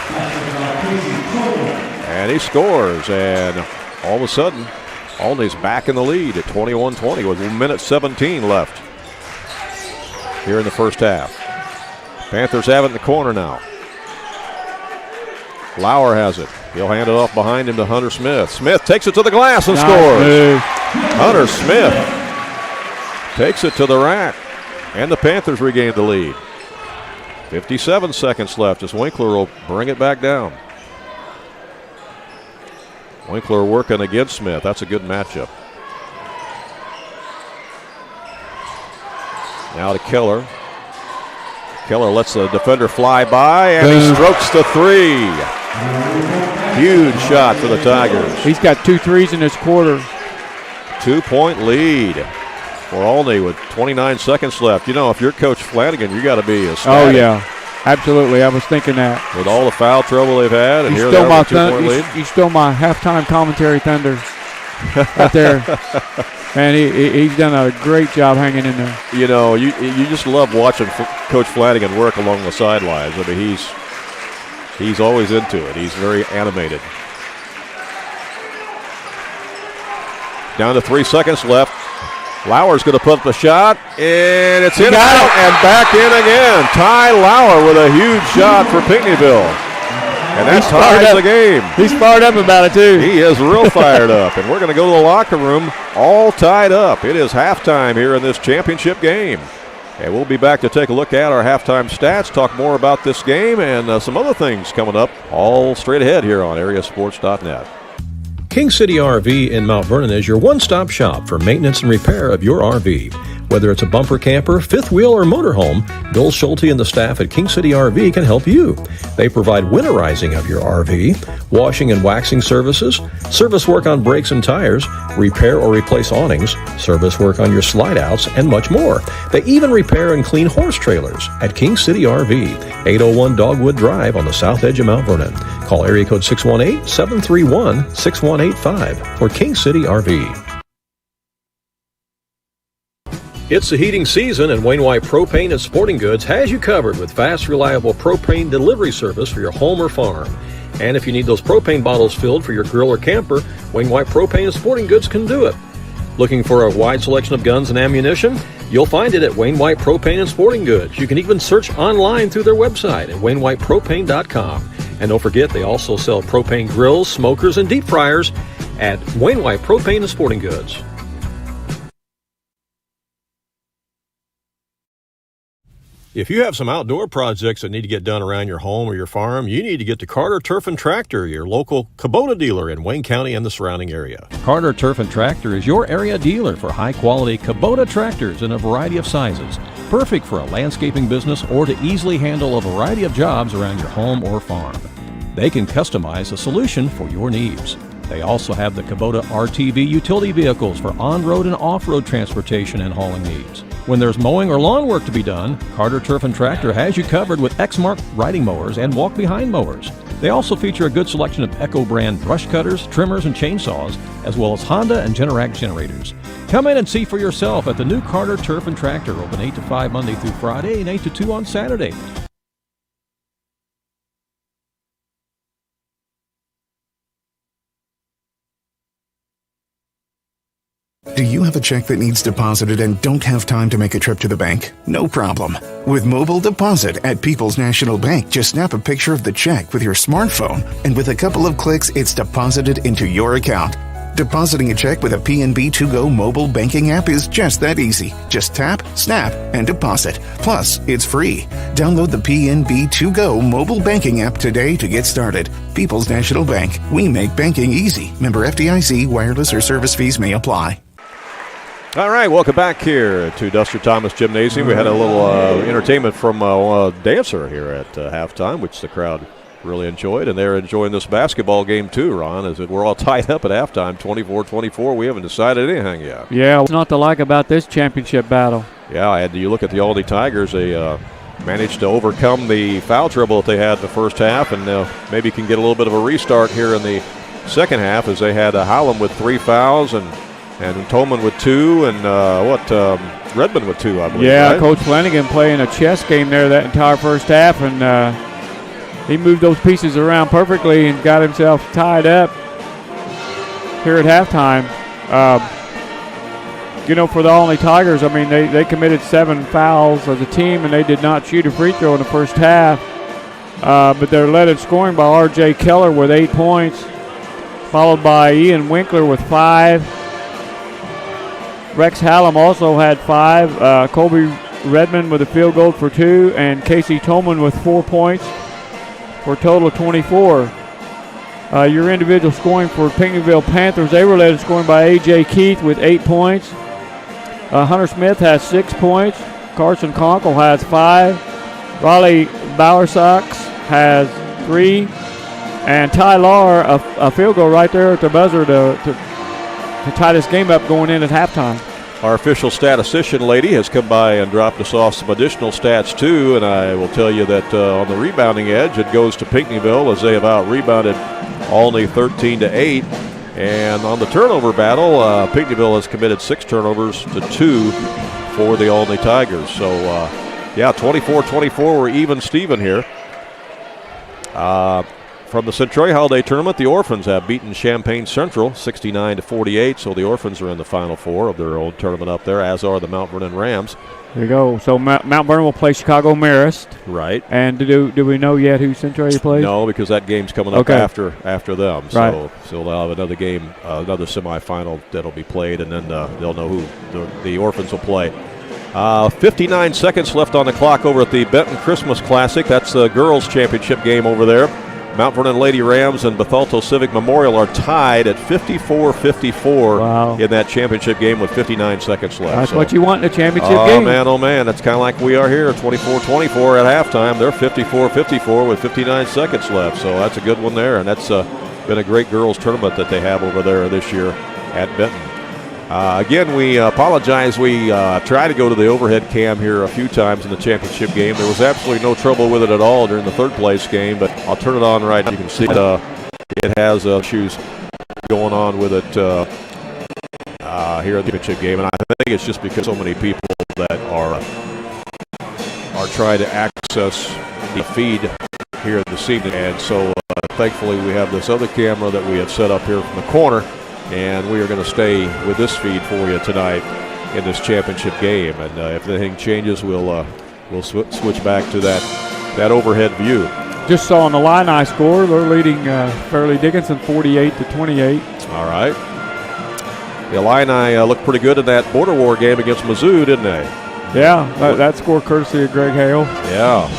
S4: And he scores. And all of a sudden, Olney's back in the lead at 21-20 with 1:17 left here in the first half. Panthers have it in the corner now. Lauer has it. He'll hand it off behind him to Hunter Smith. Smith takes it to the glass and scores. Hunter Smith takes it to the rack, and the Panthers regain the lead. 57 seconds left as Winkler will bring it back down. Winkler working against Smith. That's a good matchup. Now to Keller. Keller lets the defender fly by, and he strokes the three. Huge shot for the Tigers.
S5: He's got 2 threes in this quarter.
S4: 2-point lead for Olney with 29 seconds left. You know, if you're Coach Flanagan, you got to be ecstatic.
S5: Oh, yeah. Absolutely. I was thinking that.
S4: With all the foul trouble they've had, and here they are with a 2-point lead.
S5: You stole my halftime commentary thunder right there. Man, he's done a great job hanging in there.
S4: You know, you just love watching Coach Flanagan work along the sidelines. I mean, he's always into it. He's very animated. Down to 3 seconds left. Lauer's going to put up the shot, and it's in and out and back in again. Ty Lauer with a huge shot for Pinckneyville. And that ties the game.
S5: He's fired up about it, too.
S4: He is real fired up. And we're going to go to the locker room all tied up. It is halftime here in this championship game. And we'll be back to take a look at our halftime stats, talk more about this game, and some other things coming up all straight ahead here on AreaSports.net.
S3: King City RV in Mount Vernon is your one-stop shop for maintenance and repair of your RV. Whether it's a bumper camper, fifth wheel, or motorhome, Bill Schulte and the staff at King City RV can help you. They provide winterizing of your RV, washing and waxing services, service work on brakes and tires, repair or replace awnings, service work on your slide-outs, and much more. They even repair and clean horse trailers at King City RV, 801 Dogwood Drive on the south edge of Mount Vernon. Call area code 618-731-6185 for King City RV. It's the heating season, and Wainwright Propane and Sporting Goods has you covered with fast, reliable propane delivery service for your home or farm. And if you need those propane bottles filled for your grill or camper, Wainwright Propane and Sporting Goods can do it. Looking for a wide selection of guns and ammunition? You'll find it at Wainwright Propane and Sporting Goods. You can even search online through their website at wainwrightpropane.com. And don't forget, they also sell propane grills, smokers, and deep fryers at Wainwright Propane and Sporting Goods. If you have some outdoor projects that need to get done around your home or your farm, you need to get to Carter Turf and Tractor, your local Kubota dealer in Wayne County and the surrounding area. Carter Turf and Tractor is your area dealer for high-quality Kubota tractors in a variety of sizes, perfect for a landscaping business or to easily handle a variety of jobs around your home or farm. They can customize a solution for your needs. They also have the Kubota RTV utility vehicles for on-road and off-road transportation and hauling needs. When there's mowing or lawn work to be done, Carter Turf and Tractor has you covered with Exmark riding mowers and walk-behind mowers. They also feature a good selection of Echo brand brush cutters, trimmers, and chainsaws, as well as Honda and Generac generators. Come in and see for yourself at the new Carter Turf and Tractor, open 8 to 5 Monday through Friday and 8 to 2 on Saturday.
S1: Do you have a check that needs deposited and don't have time to make a trip to the bank? No problem. With mobile deposit at People's National Bank, just snap a picture of the check with your smartphone, and with a couple of clicks, it's deposited into your account. Depositing a check with a PNB 2Go mobile banking app is just that easy. Just tap, snap, and deposit. Plus, it's free. Download the PNB 2Go mobile banking app today to get started. People's National Bank. We make banking easy. Member FDIC. Wireless or service fees may apply.
S4: All right, welcome back here to Duster Thomas Gymnasium. We had a little entertainment from a dancer here at halftime, which the crowd really enjoyed, and they're enjoying this basketball game too, Ron, as we're all tied up at halftime, 24-24. We haven't decided anything yet.
S5: Yeah, what's not to like about this championship battle?
S4: Yeah, you look at the Olney Tigers, they managed to overcome the foul trouble that they had in the first half, and maybe can get a little bit of a restart here in the second half, as they had Hallam with 3 fouls and Tolman with 2, and Redmond with 2, I believe.
S5: Yeah,
S4: right?
S5: Coach Flanagan playing a chess game there that entire first half, and he moved those pieces around perfectly and got himself tied up here at halftime. For the Olney Tigers, I mean, they committed 7 fouls as a team, and they did not shoot a free throw in the first half. But they're led in scoring by R.J. Keller with 8 points, followed by Ian Winkler with 5. Rex Hallam also had 5. Colby Redmond with a field goal for 2, and Casey Tolman with 4 points for a total of 24. Your individual scoring for Pinckneyville Panthers, they were led in scoring by A.J. Keith with 8 points. Hunter Smith has 6 points. Carson Conkle has 5. Raleigh Bowersox has 3. And Ty Lahr, a field goal right there at the buzzer to tie this game up going in at halftime.
S4: Our official statistician lady has come by and dropped us off some additional stats too, and I will tell you that on the rebounding edge, it goes to Pinckneyville as they have out-rebounded Olney 13-8. And on the turnover battle, Pinckneyville has committed 6 turnovers to 2 for the Olney Tigers. So, 24-24, we're even Steven here. From the Centralia Holiday Tournament, the Orphans have beaten Champaign Central 69-48, so the Orphans are in the Final Four of their own tournament up there, as are the Mount Vernon Rams.
S5: There you go. So Mount Vernon will play Chicago Marist.
S4: Right.
S5: And do we know yet who Centralia plays?
S4: No, because that game's coming up after them.
S5: Right.
S4: So they'll have another game, another semifinal that'll be played, and then they'll know who the Orphans will play. 59 seconds left on the clock over at the Benton Christmas Classic. That's the girls' championship game over there. Mount Vernon Lady Rams and Bethalto Civic Memorial are tied at 54-54 in that championship game with 59 seconds left.
S5: That's what you want in a championship game.
S4: Oh, man. That's kind of like we are here, 24-24 at halftime. They're 54-54 with 59 seconds left. So that's a good one there, and that's been a great girls tournament that they have over there this year at Benton. Again, we apologize. We tried to go to the overhead cam here a few times in the championship game. There was absolutely no trouble with it at all during the third place game, but I'll turn it on right now. You can see it has issues going on with it here at the championship game, and I think it's just because so many people that are trying to access the feed here this evening, and so thankfully we have this other camera that we have set up here from the corner. And we are going to stay with this feed for you tonight in this championship game. And if anything changes, we'll switch back to that overhead view.
S5: Just saw on the Illini score, they're leading Fairleigh Dickinson 48-28.
S4: All right. The Illini looked pretty good in that border war game against Mizzou, didn't they?
S5: Yeah, that score courtesy of Greg Hale.
S4: Yeah.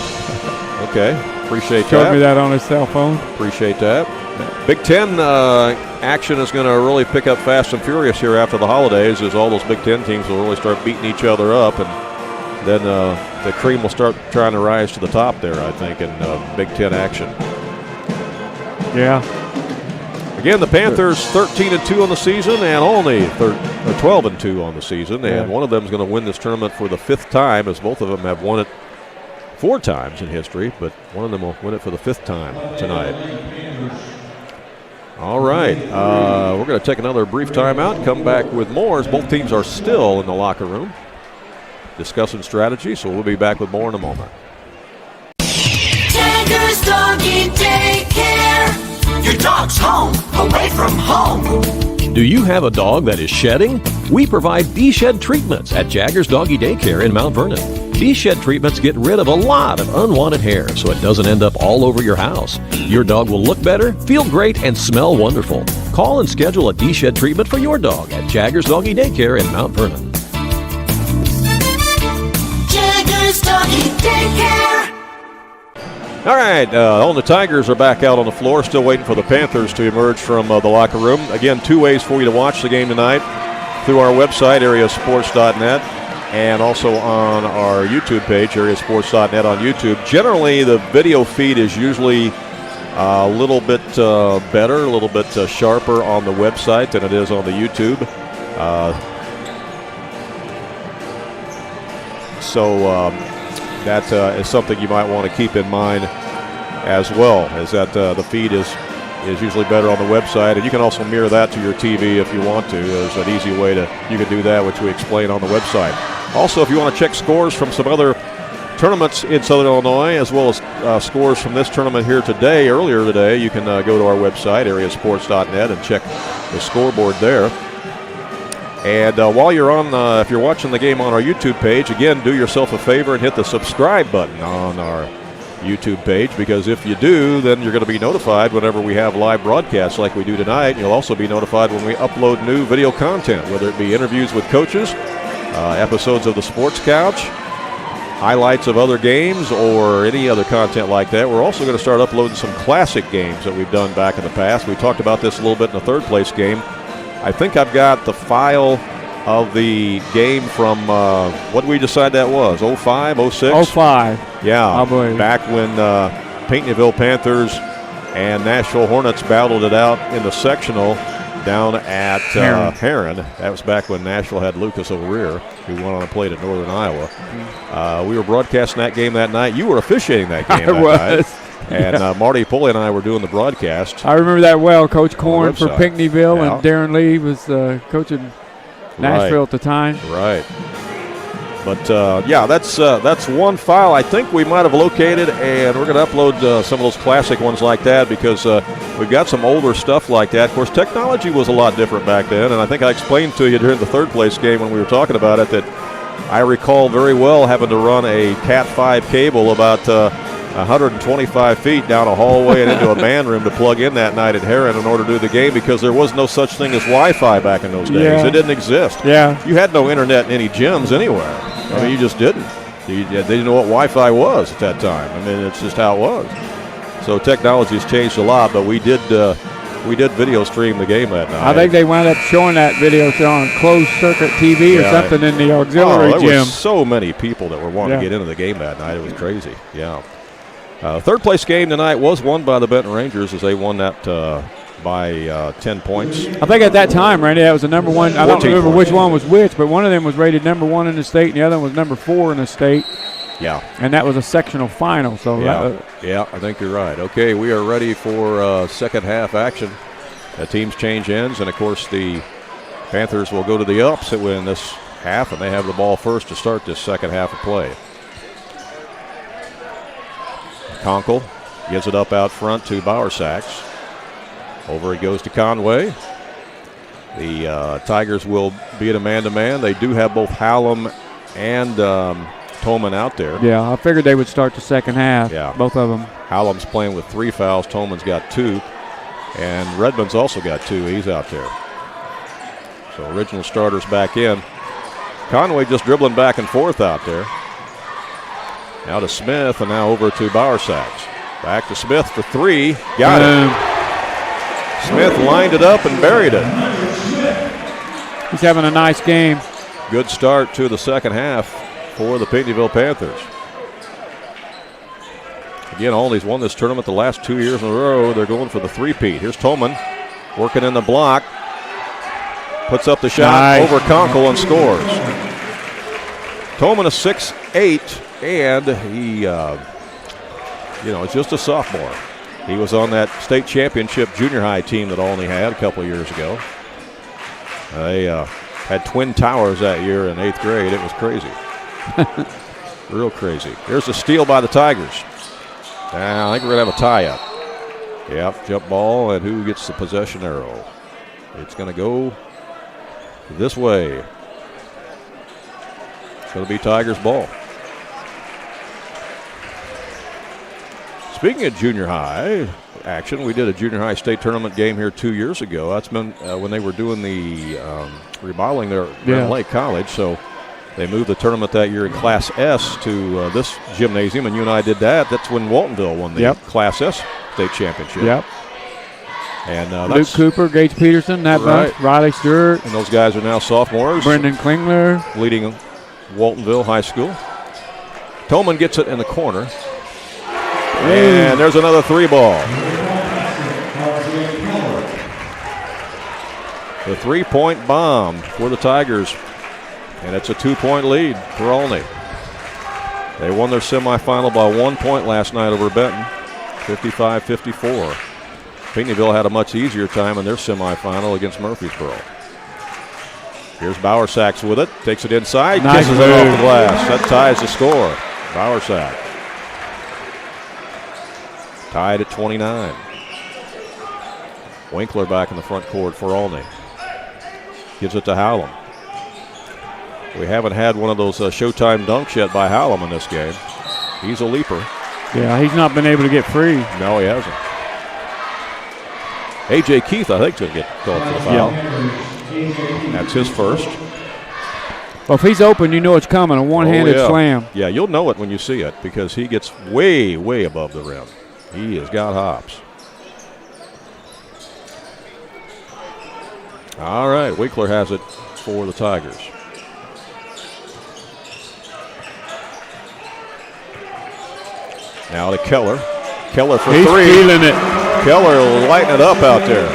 S4: Okay. Appreciate that.
S5: Showed me that on his cell phone.
S4: Appreciate that. Big Ten action is going to really pick up fast and furious here after the holidays, as all those Big Ten teams will really start beating each other up, and then the cream will start trying to rise to the top there, I think, in Big Ten action.
S5: Yeah.
S4: Again, the Panthers 13-2 on the season, and Olney 12-2 on the season, and one of them is going to win this tournament for the 5th time, as both of them have won it 4 times in history, but one of them will win it for the 5th time tonight. All right, we're going to take another brief timeout, come back with more as both teams are still in the locker room discussing strategy, so we'll be back with more in a moment.
S2: Jagger's Doggy Daycare. Your dog's home, away from home.
S3: Do you have a dog that is shedding? We provide D-Shed treatments at Jagger's Doggy Daycare in Mount Vernon. D-Shed treatments get rid of a lot of unwanted hair so it doesn't end up all over your house. Your dog will look better, feel great, and smell wonderful. Call and schedule a D-Shed treatment for your dog at Jagger's Doggy Daycare in Mount Vernon.
S2: Jagger's Doggy Daycare.
S4: All right, the Tigers are back out on the floor, still waiting for the Panthers to emerge from the locker room. Again, 2 ways for you to watch the game tonight: through our website, AreaSports.net, and also on our YouTube page, AreaSports.net on YouTube. Generally, the video feed is usually a little bit better, a little bit sharper on the website than it is on the YouTube. So that is something you might want to keep in mind as well, is that the feed is usually better on the website, and you can also mirror that to your TV if you want to. There's an easy way you can do that, which we explain on the website. Also, if you want to check scores from some other tournaments in Southern Illinois, as well as scores from this tournament here today, earlier today, you can go to our website, AreaSports.net, and check the scoreboard there. And while you're on, if you're watching the game on our YouTube page, again, do yourself a favor and hit the subscribe button on our YouTube page, because if you do, then you're going to be notified whenever we have live broadcasts like we do tonight. You'll also be notified when we upload new video content, whether it be interviews with coaches, episodes of the Sports Couch, highlights of other games, or any other content like that. We're also going to start uploading some classic games that we've done back in the past. We talked about this a little bit in the third place game. I think I've got the file of the game from, what did we decide that was, 05, 06?
S5: 05.
S4: Yeah,
S5: I believe.
S4: Back when Pinckneyville Panthers and Nashville Hornets battled it out in the sectional down at Heron. That was back when Nashville had Lucas O'Rear, who went on and played at Northern Iowa. We were broadcasting that game that night. You were officiating that game night. And Marty Pulley and I were doing the broadcast.
S5: I remember that well. Coach Korn for Pinckneyville, and Darren Lee was coaching Nashville at the time.
S4: Right. But, that's one file I think we might have located, and we're going to upload some of those classic ones like that because we've got some older stuff like that. Of course, technology was a lot different back then, and I think I explained to you during the third place game when we were talking about it that I recall very well having to run a Cat 5 cable about 125 feet down a hallway and into a band room to plug in that night at Heron in order to do the game because there was no such thing as Wi-Fi back in those days.
S5: Yeah.
S4: It didn't exist.
S5: Yeah.
S4: You had no internet in any gyms anywhere. I mean, you just didn't. They didn't know what Wi-Fi was at that time. I mean, it's just how it was. So technology has changed a lot, but we did video stream the game that night.
S5: I think they wound up showing that video on closed circuit TV or something in the auxiliary
S4: there
S5: gym.
S4: There were so many people that were wanting to get into the game that night. It was crazy. Yeah. Third place game tonight was won by the Benton Rangers as they won that by 10 points.
S5: I think at that time, Randy, that was the number one. I don't remember which one was which, but one of them was rated number 1 in the state, and the other one was number 4 in the state.
S4: Yeah.
S5: And that was a sectional final. So
S4: yeah, I think you're right. Okay, we are ready for second half action. The teams change ends, and of course the Panthers will go to the ups and win this half, and they have the ball first to start this second half of play. Conkle gives it up out front to Bowersacks. Over it goes to Conway. The Tigers will be at a man-to-man. They do have both Hallam and Tolman out there.
S5: Yeah, I figured they would start the second half, both of them.
S4: Hallam's playing with 3 fouls. Tolman's got 2. And Redmond's also got 2. He's out there. So original starters back in. Conway just dribbling back and forth out there. Now to Smith, and now over to Bowersacks. Back to Smith for 3. Got it. Smith lined it up and buried it.
S5: He's having a nice game.
S4: Good start to the second half for the Pinckneyville Panthers. Again, Olney's won this tournament the last 2 years in a row. They're going for the three-peat. Here's Tolman working in the block. Puts up the shot over Conkle and scores. Tolman is 6'8", and he, is just a sophomore. He was on that state championship junior high team that Olney had a couple of years ago. They had twin towers that year in 8th grade. It was crazy. Real crazy. Here's a steal by the Tigers. Now, I think we're going to have a tie-up. Yep, jump ball, and who gets the possession arrow? It's going to go this way. It's going to be Tigers' ball. Speaking of junior high action, we did a junior high state tournament game here 2 years ago. That's been when they were doing the remodeling their Grand Lake College. So they moved the tournament that year in Class S to this gymnasium, and you and I did that. That's when Waltonville won the Class S state championship.
S5: Yep.
S4: And
S5: Luke Cooper, Gates Peterson, that bunch, Riley Stewart.
S4: And those guys are now sophomores.
S5: Brendan Klingler.
S4: Leading Waltonville High School. Tolman gets it in the corner. And there's another 3-ball. The 3-point bomb for the Tigers. And it's a 2-point lead for Olney. They won their semifinal by 1 point last night over Benton, 55-54. Pinckneyville had a much easier time in their semifinal against Murfreesboro. Here's Bowersacks with it. Takes it inside.
S5: Nice
S4: kisses it off the glass. That ties the score. Bowersacks. Tied at 29. Winkler back in the front court for Olney. Gives it to Hallam. We haven't had one of those Showtime dunks yet by Hallam in this game. He's a leaper.
S5: Yeah, he's not been able to get free.
S4: No, he hasn't. A.J. Keith, I think, is going to get called for the foul. That's his first.
S5: Well, if he's open, you know it's coming, a one-handed slam.
S4: Yeah, you'll know it when you see it because he gets way, way above the rim. He has got hops. All right, Winkler has it for the Tigers. Now to Keller. Keller for
S5: He's
S4: three.
S5: feeling it.
S4: Keller lighting it up out there.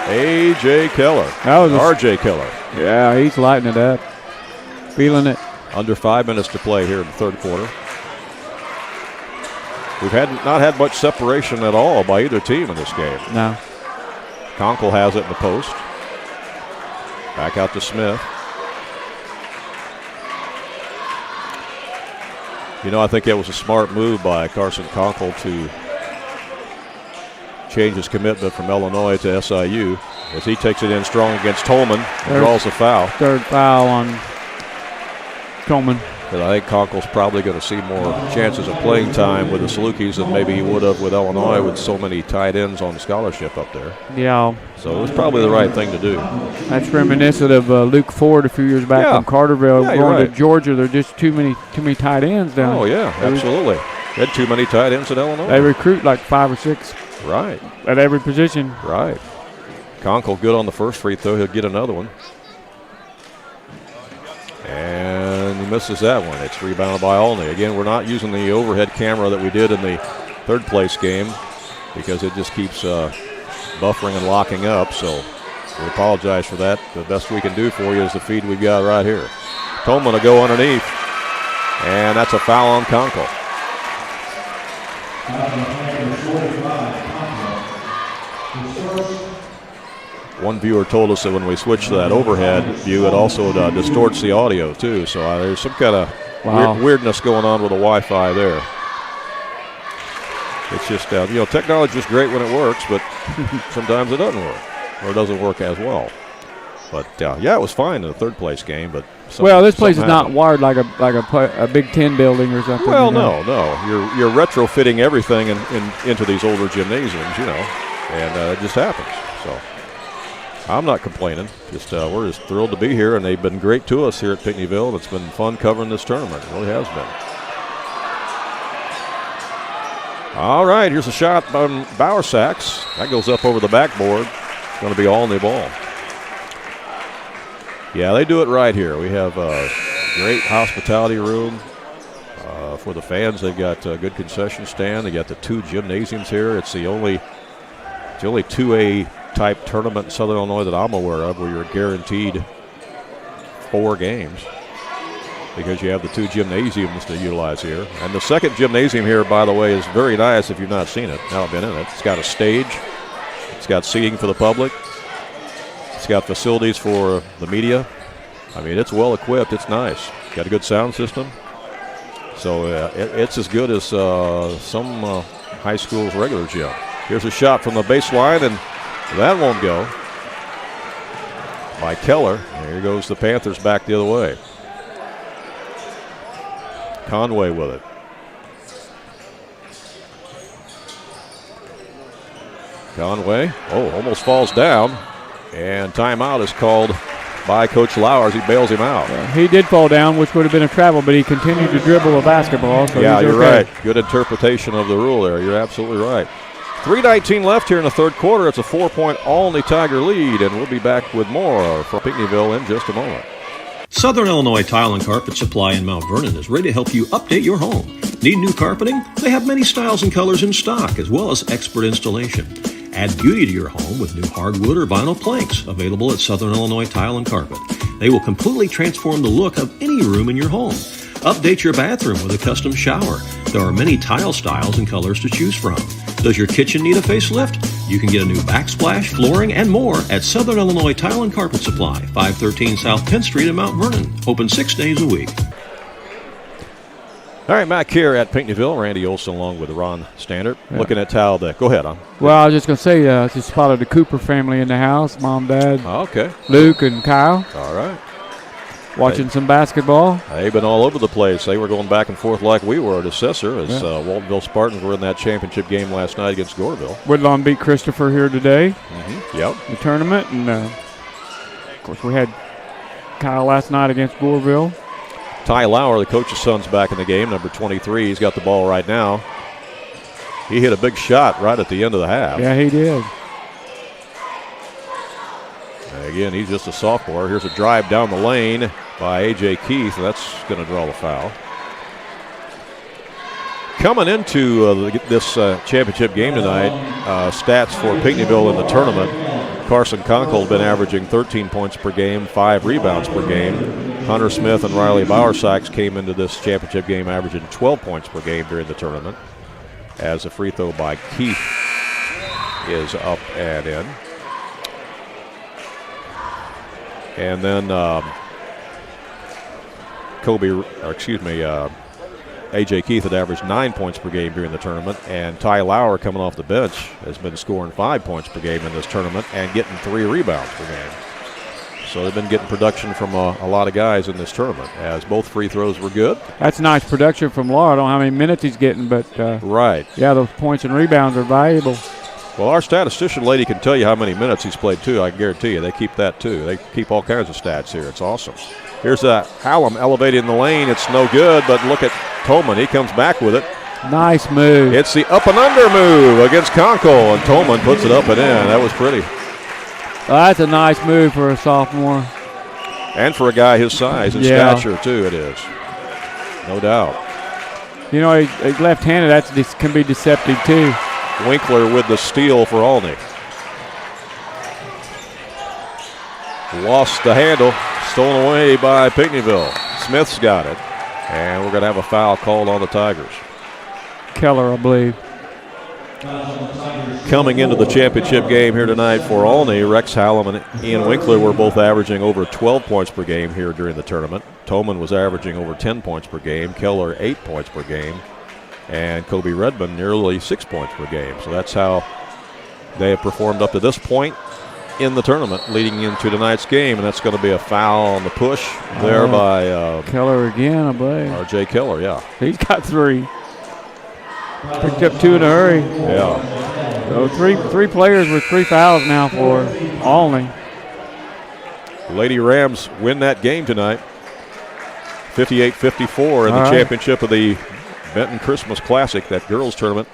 S4: A.J. Keller. R.J. Keller.
S5: Yeah, he's lighting it up. Feeling it.
S4: Under 5 minutes to play here in the third quarter. We've not had much separation at all by either team in this game.
S5: No.
S4: Conkle has it in the post. Back out to Smith. You know, I think that was a smart move by Carson Conkle to change his commitment from Illinois to SIU as he takes it in strong against Tolman and draws a foul.
S5: Third foul on Tolman.
S4: But I think Conkle's probably going to see more chances of playing time with the Salukis than maybe he would have with Illinois with so many tight ends on scholarship up there.
S5: Yeah.
S4: So it was probably the right thing to do.
S5: That's reminiscent of Luke Ford a few years back from Carterville going to Georgia. There are just too many tight ends down there.
S4: Oh, yeah, absolutely. They had too many tight ends at Illinois.
S5: They recruit like 5 or 6.
S4: Right.
S5: At every position.
S4: Right. Conkle good on the first free throw. He'll get another one. And he misses that one. It's rebounded by Olney. Again, we're not using the overhead camera that we did in the third place game because it just keeps buffering and locking up. So we apologize for that. The best we can do for you is the feed we've got right here. Tolman will go underneath. And that's a foul on Conkle. One viewer told us that when we switch to that overhead view, it also distorts the audio too. So there's some kind of weirdness going on with the Wi-Fi there. It's just, technology is great when it works, but sometimes it doesn't work, or it doesn't work as well. But it was fine in the third place game. But
S5: this place is not wired like a Big Ten building or something.
S4: Well, no, you're retrofitting everything into these older gymnasiums, and it just happens. So. I'm not complaining. We're just thrilled to be here, and they've been great to us here at Pinckneyville, and it's been fun covering this tournament. It really has been. All right, here's a shot from Bowersax. That goes up over the backboard. It's going to be Olney ball. Yeah, they do it right here. We have a great hospitality room for the fans. They've got a good concession stand. They got the 2 gymnasiums here. It's the only 2A type tournament in Southern Illinois that I'm aware of where you're guaranteed 4 games because you have the 2 gymnasiums to utilize here. And the second gymnasium here, by the way, is very nice if you've not seen it. Now I've been in it. It's got a stage. It's got seating for the public. It's got facilities for the media. I mean, it's well equipped. It's nice. Got a good sound system. So it's as good as some high school's regular gym. Here's a shot from the baseline, and that won't go. By Keller. Here goes the Panthers back the other way. Conway with it. Conway, almost falls down. And timeout is called by Coach Lauer as he bails him out.
S5: Yeah, he did fall down, which would have been a travel, but he continued to dribble the basketball. So
S4: you're right. Good interpretation of the rule there. You're absolutely right. 3:19 left here in the third quarter. It's a 4-point Olney Tiger lead, and we'll be back with more from Pinckneyville in just a moment.
S3: Southern Illinois Tile and Carpet Supply in Mount Vernon is ready to help you update your home. Need new carpeting? They have many styles and colors in stock, as well as expert installation. Add beauty to your home with new hardwood or vinyl planks available at Southern Illinois Tile and Carpet. They will completely transform the look of any room in your home. Update your bathroom with a custom shower. There are many tile styles and colors to choose from. Does your kitchen need a facelift? You can get a new backsplash, flooring, and more at Southern Illinois Tile and Carpet Supply, 513 South Penn Street in Mount Vernon. Open 6 days a week.
S4: All right, back here at Pinckneyville, Randy Olson along with Ron Standard, looking at tile deck. Go ahead, Ron.
S5: Well, I was just going to say, I just spotted the Cooper family in the house, Mom, Dad,
S4: okay,
S5: Luke, and Kyle.
S4: All right.
S5: Watching some basketball.
S4: They've been all over the place. They were going back and forth like we were at Assessor as Waltonville Spartans were in that championship game last night against Goreville.
S5: Woodlawn beat Christopher here today.
S4: Mm-hmm. Yep.
S5: The tournament. And, of course, we had Kyle last night against Goreville.
S4: Ty Lauer, the coach's son's back in the game, number 23. He's got the ball right now. He hit a big shot right at the end of the half.
S5: Yeah, he did.
S4: Again, he's just a sophomore. Here's a drive down the lane by A.J. Keith. That's going to draw the foul. Coming into this championship game tonight, stats for Pinckneyville in the tournament. Carson Conkle has been averaging 13 points per game, 5 rebounds per game. Hunter Smith and Riley Bowersax came into this championship game averaging 12 points per game during the tournament, as a free throw by Keith is up and in. And then A.J. Keith had averaged 9 points per game during the tournament, and Ty Lauer, coming off the bench, has been scoring 5 points per game in this tournament and getting 3 rebounds per game. So they've been getting production from a lot of guys in this tournament, as both free throws were good.
S5: That's nice production from Lauer. I don't know how many minutes he's getting, but
S4: right.
S5: Yeah, those points and rebounds are valuable.
S4: Well, our statistician lady can tell you how many minutes he's played, too. I guarantee you. They keep that, too. They keep all kinds of stats here. It's awesome. Here's Hallam elevated in the lane. It's no good, but look at Tolman. He comes back with it.
S5: Nice move.
S4: It's the up and under move against Conkle, and Tolman puts it up and in. That was pretty.
S5: That's a nice move for a sophomore.
S4: And for a guy his size and stature, too, it is. No doubt.
S5: You know, he's left-handed. That can be deceptive, too.
S4: Winkler with the steal for Olney. Lost the handle. Stolen away by Pinckneyville. Smith's got it. And we're going to have a foul called on the Tigers.
S5: Keller, I believe.
S4: Coming into the championship game here tonight for Olney, Rex Hallam and Ian Winkler were both averaging over 12 points per game here during the tournament. Tolman was averaging over 10 points per game. Keller 8 points per game. And Kobe Redmond nearly 6 points per game. So that's how they have performed up to this point in the tournament leading into tonight's game. And that's going to be a foul on the push there by
S5: Keller again, I believe.
S4: R.J. Keller, yeah.
S5: He's got 3. Picked up 2 in a hurry.
S4: Yeah.
S5: So three players with 3 fouls now for Olney.
S4: Lady Rams win that game tonight. 58-54 in the championship of the Benton Christmas Classic, that girls tournament.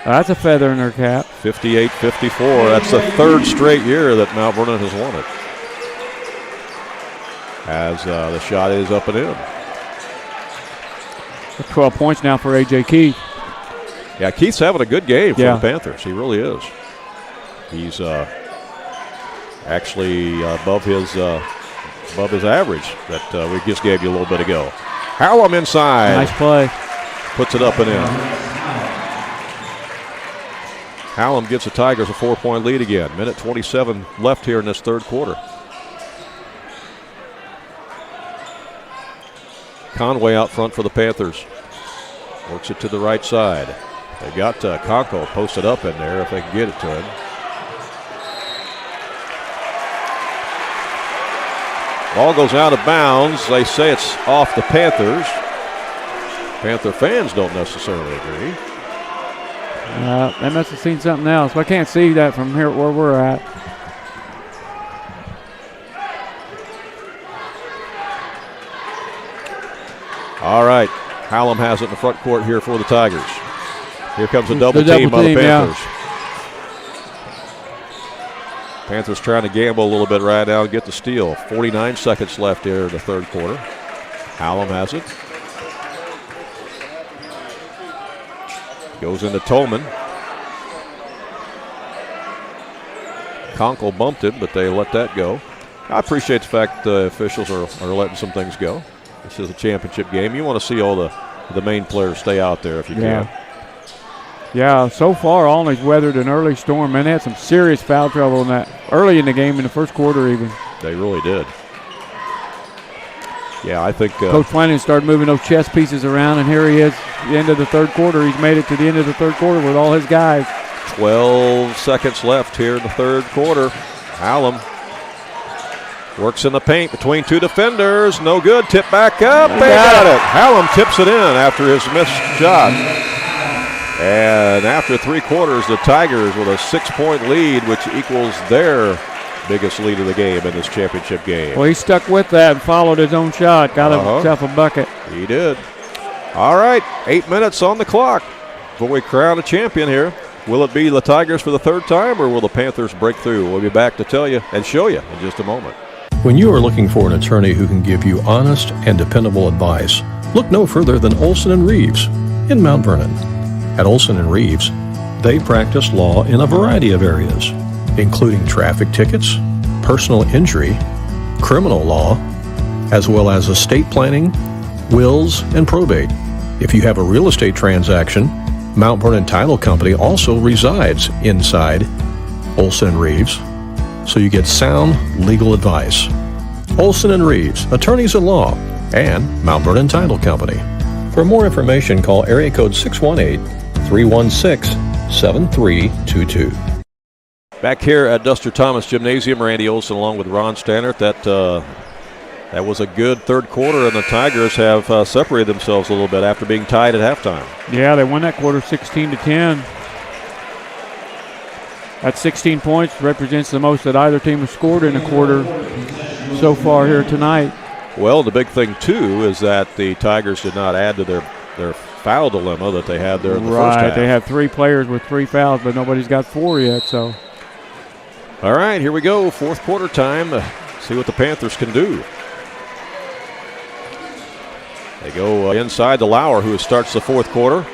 S5: That's a feather in her cap.
S4: 58-54. That's the 3rd straight year that Mount Vernon has won it. As the shot is up and in.
S5: 12 points now for A.J. Keith.
S4: Yeah, Keith's having a good game for the Panthers. He really is. He's actually above his average that we just gave you a little bit ago. Hallam inside.
S5: Nice play.
S4: Puts it up and in. Hallam gives the Tigers a 4-point lead again. Minute 27 left here in this 3rd quarter. Conway out front for the Panthers. Works it to the right side. They got Conkle posted up in there if they can get it to him. Ball goes out of bounds. They say it's off the Panthers. Panther fans don't necessarily agree.
S5: They must have seen something else. I can't see that from here where we're at.
S4: All right. Hallam has it in the front court here for the Tigers. Here comes a double team by the Panthers. Panthers trying to gamble a little bit right now and get the steal. 49 seconds left here in the 3rd quarter. Hallam has it. Goes into Tolman. Conkle bumped him, but they let that go. I appreciate the fact the officials are letting some things go. This is a championship game. You want to see all the main players stay out there if you can.
S5: Yeah, so far Olney's weathered an early storm, and they had some serious foul trouble in that early in the game in the 1st quarter even.
S4: They really did. Yeah, I think
S5: Coach Flanagan started moving those chess pieces around, and here he is at the end of the 3rd quarter. He's made it to the end of the 3rd quarter with all his guys.
S4: 12 seconds left here in the 3rd quarter. Hallam works in the paint between 2 defenders. No good. Tip back up. They got it. Hallam tips it in after his missed shot. And after 3 quarters, the Tigers with a 6-point lead, which equals their biggest lead of the game in this championship game.
S5: Well, he stuck with that and followed his own shot. Got himself a bucket.
S4: He did. All right, 8 minutes on the clock before we crown a champion here. Will it be the Tigers for the third time, or will the Panthers break through? We'll be back to tell you and show you in just a moment.
S3: When you are looking for an attorney who can give you honest and dependable advice, look no further than Olson & Reeves in Mount Vernon. At Olson & Reeves, they practice law in a variety of areas, including traffic tickets, personal injury, criminal law, as well as estate planning, wills, and probate. If you have a real estate transaction, Mount Vernon Title Company also resides inside Olson & Reeves, so you get sound legal advice. Olson & Reeves, attorneys at law, and Mount Vernon Title Company. For more information, call area code 618-316-7322.
S4: Back here at Duster Thomas Gymnasium, Randy Olson along with Ron Stannert. That was a good third quarter, and the Tigers have separated themselves a little bit after being tied at halftime.
S5: Yeah, they won that quarter 16-10. That 16 points represents the most that either team has scored in a quarter so far here tonight.
S4: Well, the big thing, too, is that the Tigers did not add to their foul dilemma that they had there in the first half.
S5: Right, they have 3 players with 3 fouls, but nobody's got 4 yet, so.
S4: All right, here we go, fourth quarter time. See what the Panthers can do. They go inside to Lauer, who starts the fourth quarter.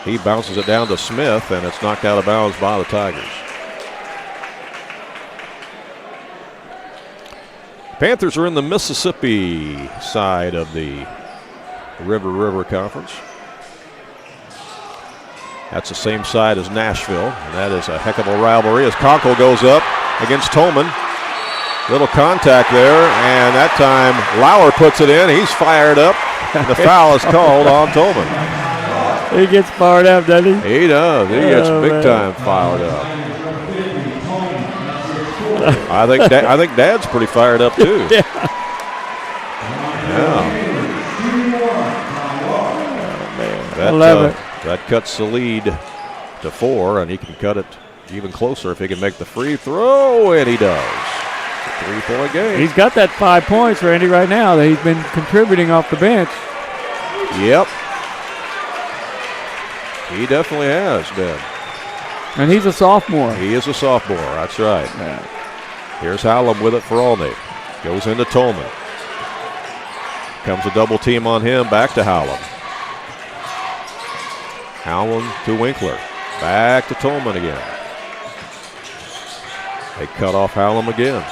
S4: He bounces it down to Smith, and it's knocked out of bounds by the Tigers. Panthers are in the Mississippi side of the River Conference. That's the same side as Nashville, and that is a heck of a rivalry as Conkle goes up against Tolman. Little contact there, and that time Lauer puts it in. He's fired up, and the foul is called on Tolman.
S5: He gets fired up, doesn't he?
S4: He does. He gets big time fired up. I think Dad's pretty fired up too.
S5: Yeah.
S4: That,
S5: I love it.
S4: That cuts the lead to 4, and he can cut it even closer if he can make the free throw, and he does. 3-point game.
S5: He's got that 5 points, Randy, right now that he's been contributing off the bench.
S4: Yep. He definitely has been.
S5: And he's a sophomore.
S4: He is a sophomore, that's right.
S5: Yeah.
S4: Here's Hallam with it for Olney. Goes into Tolman. Comes a double team on him, back to Hallam. Hallam to Winkler. Back to Tolman again. They cut off Hallam again.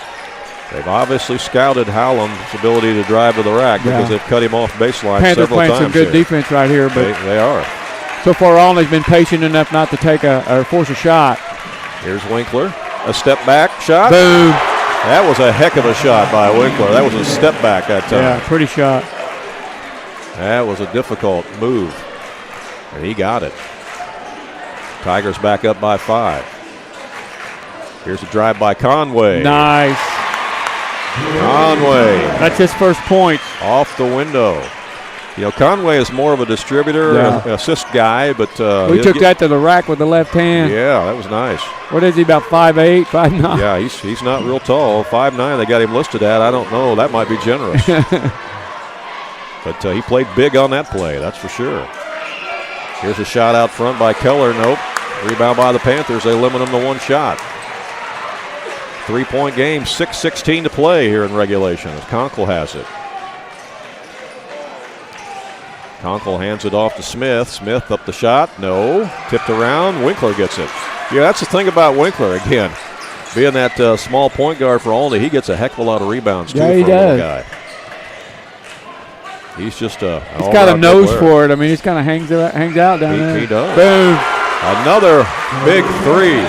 S4: They've obviously scouted Hallam's ability to drive to the rack because they've cut him off baseline
S5: Panthers
S4: several times.
S5: playing some good defense right here, but
S4: they are.
S5: So far, Olney's been patient enough not to take or force a shot.
S4: Here's Winkler, a step back shot.
S5: Boom!
S4: That was a heck of a shot by Winkler. That was a step back that time.
S5: Yeah, pretty shot.
S4: That was a difficult move, and he got it. Tigers back up by 5. Here's a drive by Conway.
S5: Nice.
S4: Conway.
S5: That's his first point.
S4: Off the window. You know, Conway is more of a distributor, assist guy, but
S5: we took that to the rack with the left hand.
S4: Yeah, that was nice.
S5: What is he, about 5'8", 5'9"?
S4: Yeah, he's not real tall. 5'9", they got him listed at. I don't know. That might be generous. But he played big on that play, that's for sure. Here's a shot out front by Keller. Nope. Rebound by the Panthers. They limit him to 1 shot. 3-point game, 6:16 to play here in regulation as Conkle has it. Conkle hands it off to Smith. Smith up the shot. No. Tipped around. Winkler gets it. Yeah, that's the thing about Winkler. Again, being that small point guard for Olney, he gets a heck of a lot of rebounds too for a little guy. He's just he's
S5: got a nose for it. I mean, he kind of hangs out down there.
S4: He does.
S5: Boom.
S4: Another big 3.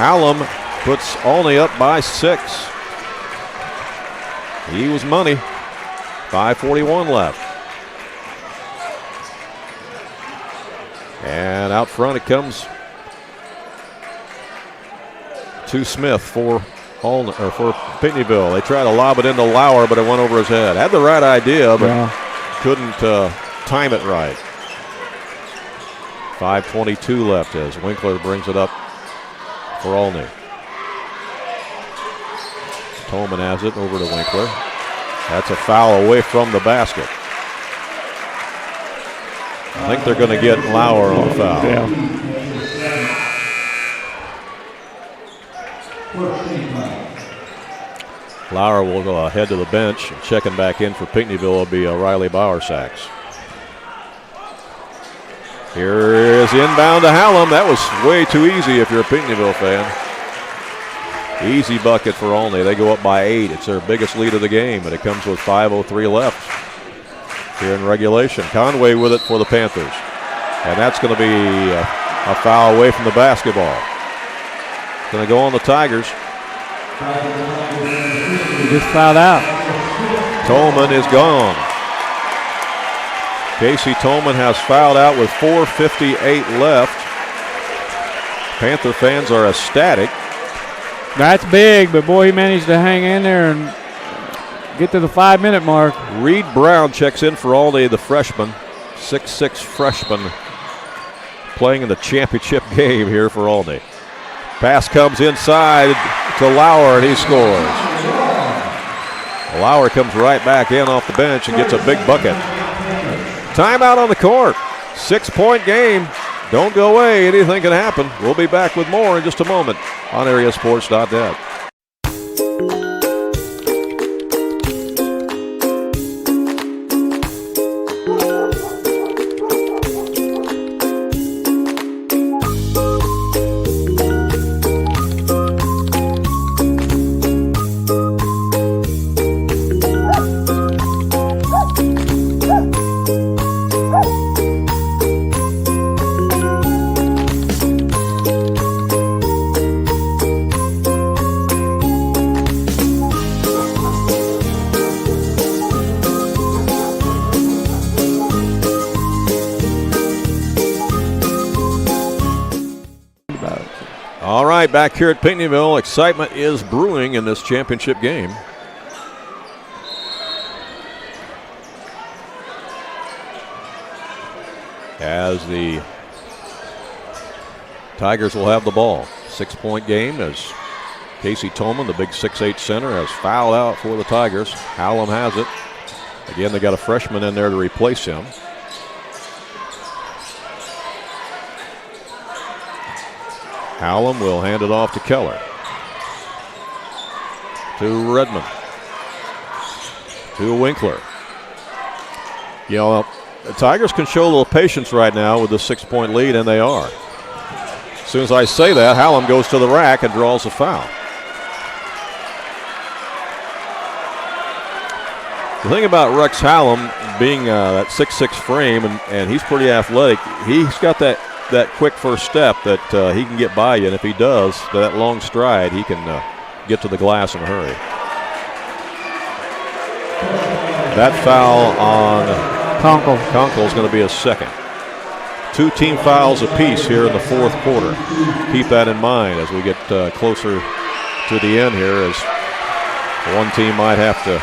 S4: Hallam puts Olney up by 6. He was money. 5:41 left. And out front it comes to Smith for Olney, or for Pinckneyville. They tried to lob it into Lauer, but it went over his head. Had the right idea, but couldn't time it right. 5:22 left as Winkler brings it up for Olney. Tolman has it over to Winkler. That's a foul away from the basket. I think they're going to get Lauer on the foul.
S5: Yeah.
S4: Lauer will go head to the bench. Checking back in for Pinckneyville will be Riley Bowersacks. Here is inbound to Hallam. That was way too easy if you're a Pinckneyville fan. Easy bucket for Olney. They go up by 8. It's their biggest lead of the game, and it comes with 5:03 left here in regulation. Conway with it for the Panthers. And that's going to be a foul away from the basketball. Going to go on the Tigers.
S5: He just fouled out.
S4: Tolman is gone. Casey Tolman has fouled out with 4:58 left. Panther fans are ecstatic.
S5: That's big, but boy, he managed to hang in there and get to the 5-minute mark.
S4: Reed Brown checks in for Olney, the freshman, 6'6" freshman, playing in the championship game here for Olney. Pass comes inside to Lauer, and he scores. Lauer comes right back in off the bench and gets a big bucket. Timeout on the court. 6-point game. Don't go away. Anything can happen. We'll be back with more in just a moment on AreaSports.net. All right, back here at Pinckneyville, excitement is brewing in this championship game. As the Tigers will have the ball. 6-point game as Casey Tolman, the big 6'8" center, has fouled out for the Tigers. Hallam has it. Again, they got a freshman in there to replace him. Hallam will hand it off to Keller. To Redmond. To Winkler. You know, the Tigers can show a little patience right now with the 6-point lead, and they are. As soon as I say that, Hallam goes to the rack and draws a foul. The thing about Rex Hallam being that 6'6" frame, and he's pretty athletic, he's got that quick first step that he can get by you, and if he does, that long stride, he can get to the glass in a hurry. That foul on Conkle is going to be a second. 2 team fouls apiece here in the fourth quarter. Keep that in mind as we get closer to the end here, as one team might have to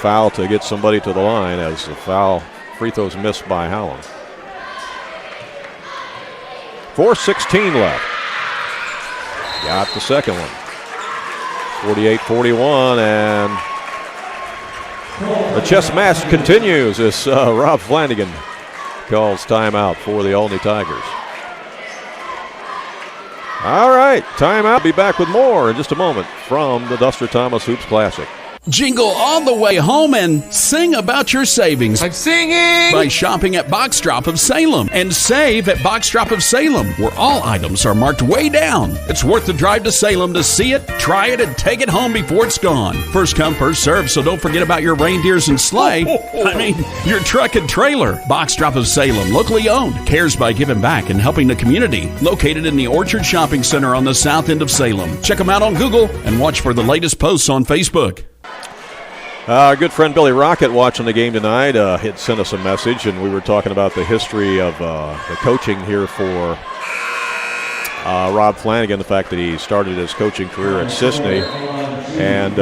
S4: foul to get somebody to the line, as the free throws missed by Hallam. 4:16 left. Got the second one. 48-41, and the chess match continues as Rob Flanagan calls timeout for the Olney Tigers. All right, timeout. Be back with more in just a moment from the Duster Thomas Hoops Classic.
S6: Jingle all the way home and sing about your savings.
S2: I'm singing!
S6: By shopping at Box Drop of Salem and save at Box Drop of Salem, where all items are marked way down. It's worth the drive to Salem to see it, try it, and take it home before it's gone. First come, first serve, so don't forget about your reindeers and sleigh. I mean, your truck and trailer. Box Drop of Salem, locally owned, cares by giving back and helping the community. Located in the Orchard Shopping Center on the south end of Salem. Check them out on Google and watch for the latest posts on Facebook.
S4: Our good friend Billy Rocket watching the game tonight had sent us a message, and we were talking about the history of the coaching here for Rob Flanagan, the fact that he started his coaching career at Sisney. And,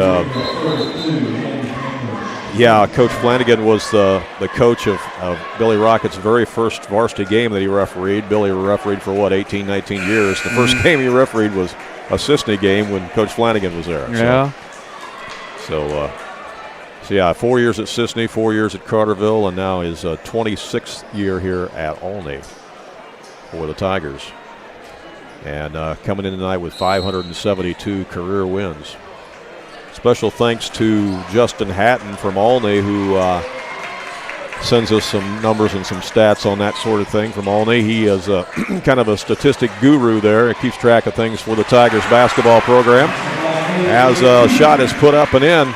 S4: Coach Flanagan was the coach of Billy Rocket's very first varsity game that he refereed. Billy refereed for, 18, 19 years. The first game he refereed was a Sisney game when Coach Flanagan was there.
S5: Yeah.
S4: So So, yeah, 4 years at Sisney, 4 years at Carterville, and now his 26th year here at Olney for the Tigers. And coming in tonight with 572 career wins. Special thanks to Justin Hatton from Olney, who sends us some numbers and some stats on that sort of thing from Olney. He is kind of a statistic guru there. He keeps track of things for the Tigers basketball program. As a shot is put up and in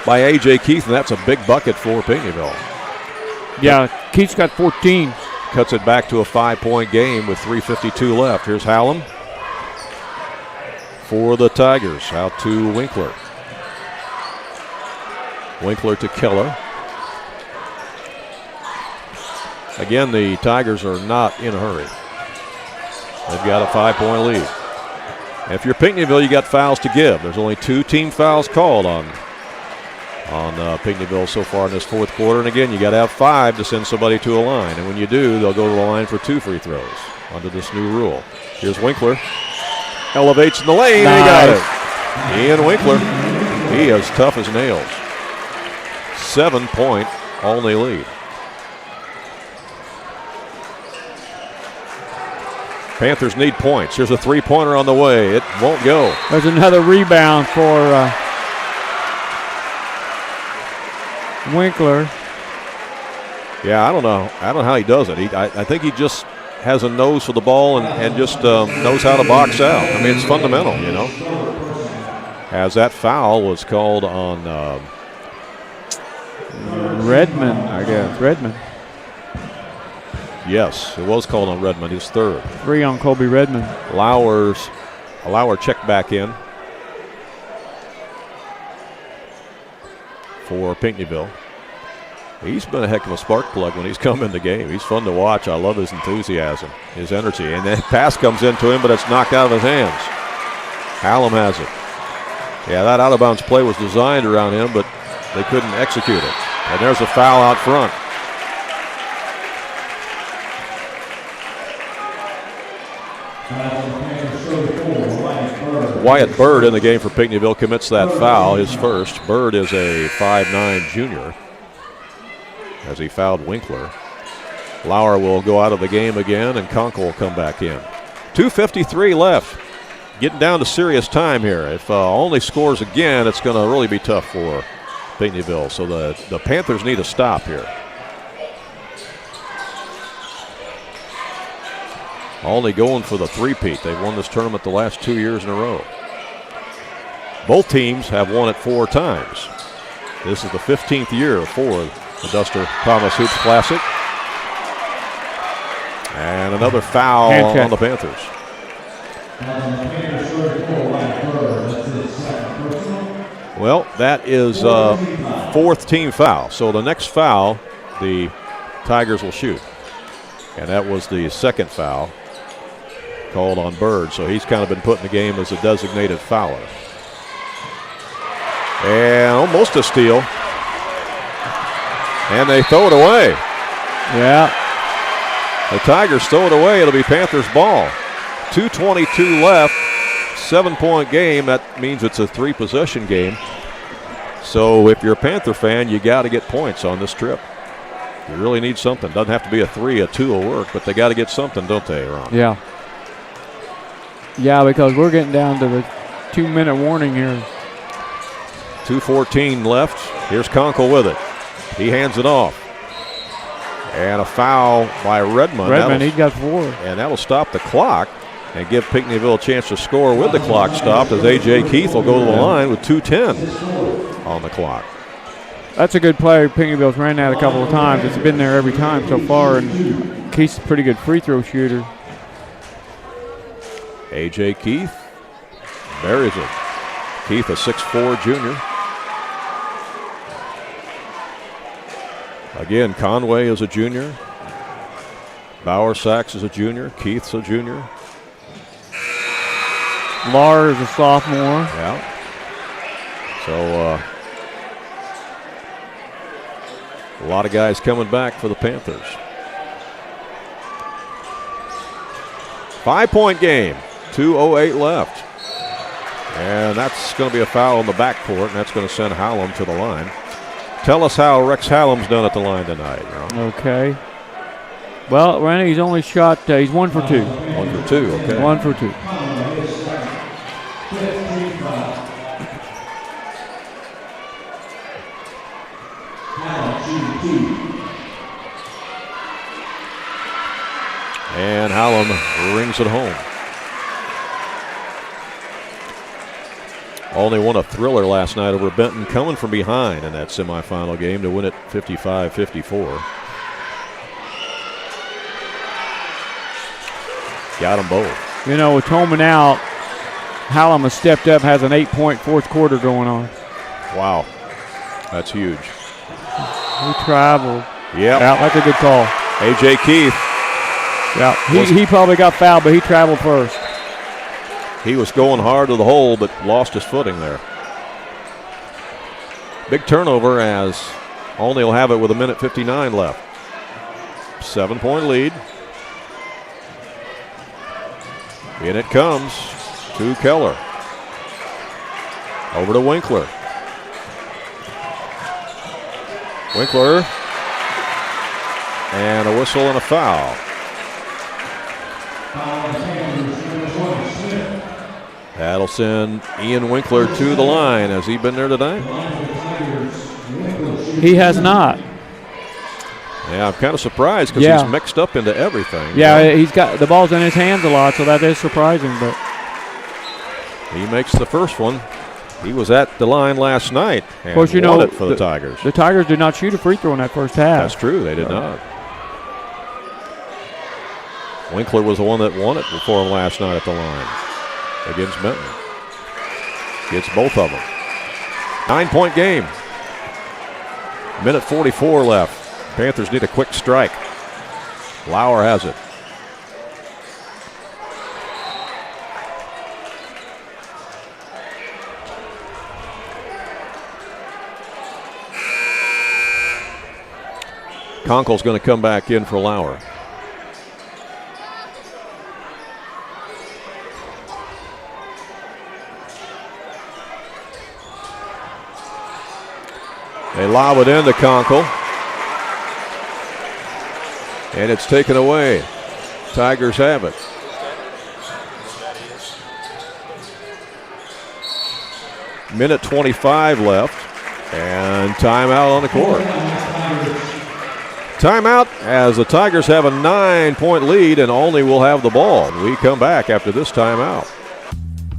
S4: by A.J. Keith, and that's a big bucket for Pinckneyville.
S5: Yeah, Keith's got 14.
S4: Cuts it back to a 5-point game with 3:52 left. Here's Hallam for the Tigers. Out to Winkler. Winkler to Keller. Again, the Tigers are not in a hurry. They've got a 5-point lead. And if you're Pinckneyville, you got fouls to give. There's only 2 team fouls called on Pinckneyville so far in this fourth quarter. And again, you got to have 5 to send somebody to a line. And when you do, they'll go to the line for 2 free throws under this new rule. Here's Winkler. Elevates in the lane. Nice. He got it. Ian Winkler. He is tough as nails. 7-point Olney lead. Panthers need points. Here's a 3-pointer on the way. It won't go.
S5: There's another rebound for Winkler.
S4: Yeah, I don't know how he does it. I think he just has a nose for the ball and just knows how to box out. I mean, it's fundamental, you know. As that foul was called on
S5: Redmond, I guess. Redmond.
S4: Yes, it was called on Redmond, his third.
S5: 3 on Colby Redmond.
S4: Lauer checked back in for Pinckneyville. He's been a heck of a spark plug when he's come in the game. He's fun to watch. I love his enthusiasm, his energy. And that pass comes into him, but it's knocked out of his hands. Hallam has it. Yeah, that out-of-bounds play was designed around him, but they couldn't execute it. And there's a foul out front. Wyatt Bird in the game for Pinckneyville commits that foul, his first. Bird is a 5'9" junior as he fouled Winkler. Lauer will go out of the game again, and Conkle will come back in. 2:53 left. Getting down to serious time here. If Olney scores again, it's going to really be tough for Pinckneyville. So the Panthers need a stop here. Olney going for the three-peat. They've won this tournament the last 2 years in a row. Both teams have won it 4 times. This is the 15th year for the Duster Thomas Hoops Classic. And another foul on the Panthers. Well, that is 4th team foul. So the next foul, the Tigers will shoot. And that was the second foul called on Bird. So he's kind of been put in the game as a designated fouler. And almost a steal. And they throw it away.
S5: Yeah.
S4: The Tigers throw it away. It'll be Panthers ball. 2:22 left. 7-point game. That means it's a 3-possession game. So if you're a Panther fan, you got to get points on this trip. You really need something. Doesn't have to be a 3, a 2 will work, but they got to get something, don't they, Ron?
S5: Yeah. Yeah, because we're getting down to the 2-minute warning here.
S4: 2:14 left. Here's Conkle with it. He hands it off. And a foul by Redmond.
S5: Redmond, he got 4.
S4: And that'll stop the clock and give Pinckneyville a chance to score with the clock stopped, as A.J. Keith will go to the line with 2:10 on the clock.
S5: That's a good play. Pinckneyville's ran that a couple of times. It's been there every time so far, and Keith's a pretty good free throw shooter.
S4: A.J. Keith buries it. Keith, a 6'4" junior. Again, Conway is a junior. Bauer Sachs is a junior. Keith's a junior.
S5: Lahr is a sophomore.
S4: Yeah. So a lot of guys coming back for the Panthers. 5-point game. 2:08 left. And that's going to be a foul on the backcourt, and that's going to send Hallam to the line. Tell us how Rex Hallam's done at the line tonight.
S5: Okay. Well, Randy, he's only shot, he's 1 for 2.
S4: 1 for 2, okay.
S5: 1 for 2.
S4: And Hallam rings it home. Olney won a thriller last night over Benton, coming from behind in that semifinal game to win it 55-54. Got them both.
S5: You know, with Tolman out, Hallam has stepped up, has an 8-point fourth quarter going on.
S4: Wow. That's huge.
S5: He traveled.
S4: Yeah.
S5: That's a good call.
S4: A.J. Keith.
S5: Yeah, he probably got fouled, but he traveled first.
S4: He was going hard to the hole, but lost his footing there. Big turnover as Olney will have it with 1:59 left. 7-point lead. In it comes to Keller. Over to Winkler. Winkler. And a whistle and a foul. That'll send Ian Winkler to the line. Has he been there tonight?
S5: He has not.
S4: Yeah, I'm kind of surprised because he's mixed up into everything.
S5: Yeah, he's got the ball's in his hands a lot, so that is surprising. But
S4: he makes the first one. He was at the line last night and
S5: of course, you
S4: won
S5: know,
S4: it for the Tigers.
S5: The Tigers did not shoot a free throw in that first half.
S4: That's true. They did not. Winkler was the one that won it before him last night at the line against Benton. Gets both of them. 9-point game. 1:44 left. Panthers need a quick strike. Lauer has it. Conkle's going to come back in for Lauer. They lob it into Conkle. And it's taken away. Tigers have it. Minute 25 left. And timeout on the court. Timeout as the Tigers have a 9-point lead and Olney will have the ball. We come back after this timeout.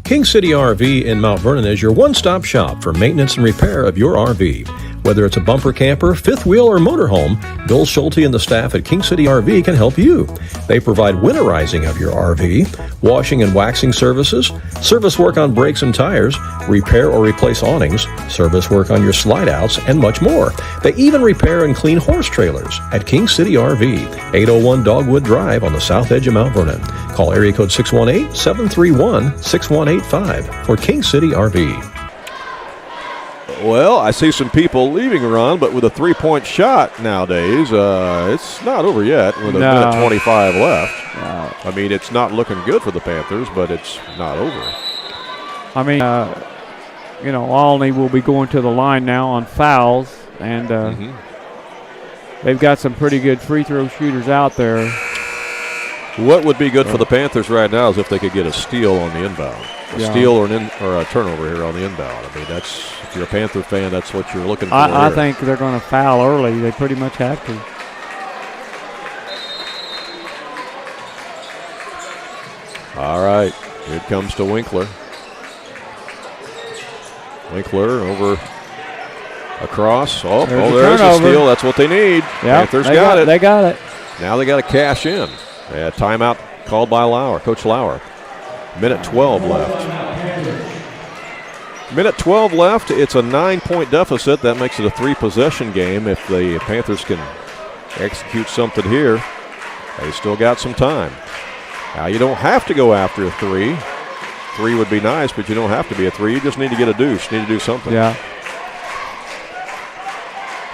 S3: King City RV in Mount Vernon is your one-stop shop for maintenance and repair of your RV. Whether it's a bumper camper, fifth wheel, or motorhome, Bill Schulte and the staff at King City RV can help you. They provide winterizing of your RV, washing and waxing services, service work on brakes and tires, repair or replace awnings, service work on your slide-outs, and much more. They even repair and clean horse trailers at King City RV, 801 Dogwood Drive on the south edge of Mount Vernon. Call area code 618-731-6185 for King City RV.
S4: Well, I see some people leaving Ron, but with a three-point shot nowadays, it's not over yet with a minute 25 left.
S5: No.
S4: I mean, it's not looking good for the Panthers, but it's not over.
S5: I mean, you know, Olney will be going to the line now on fouls, and they've got some pretty good free throw shooters out there.
S4: What would be good for the Panthers right now is if they could get a steal on the inbound. A steal or a turnover here on the inbound. I mean, that's, if you're a Panther fan, that's what you're looking for.
S5: I think they're going to foul early. They pretty much have to.
S4: All right, here it comes to Winkler. Winkler over across. There's a steal. That's what they need.
S5: Yep,
S4: Panthers got it.
S5: They got it.
S4: Now they got to cash in. Timeout called by Lauer, Coach Lauer. Minute 12 left. Minute 12 left. It's a 9-point deficit. That makes it a 3-possession game. If the Panthers can execute something here, they still got some time. Now, you don't have to go after a 3. 3 would be nice, but you don't have to be a 3. You just need to get a deuce. You need to do something.
S5: Yeah.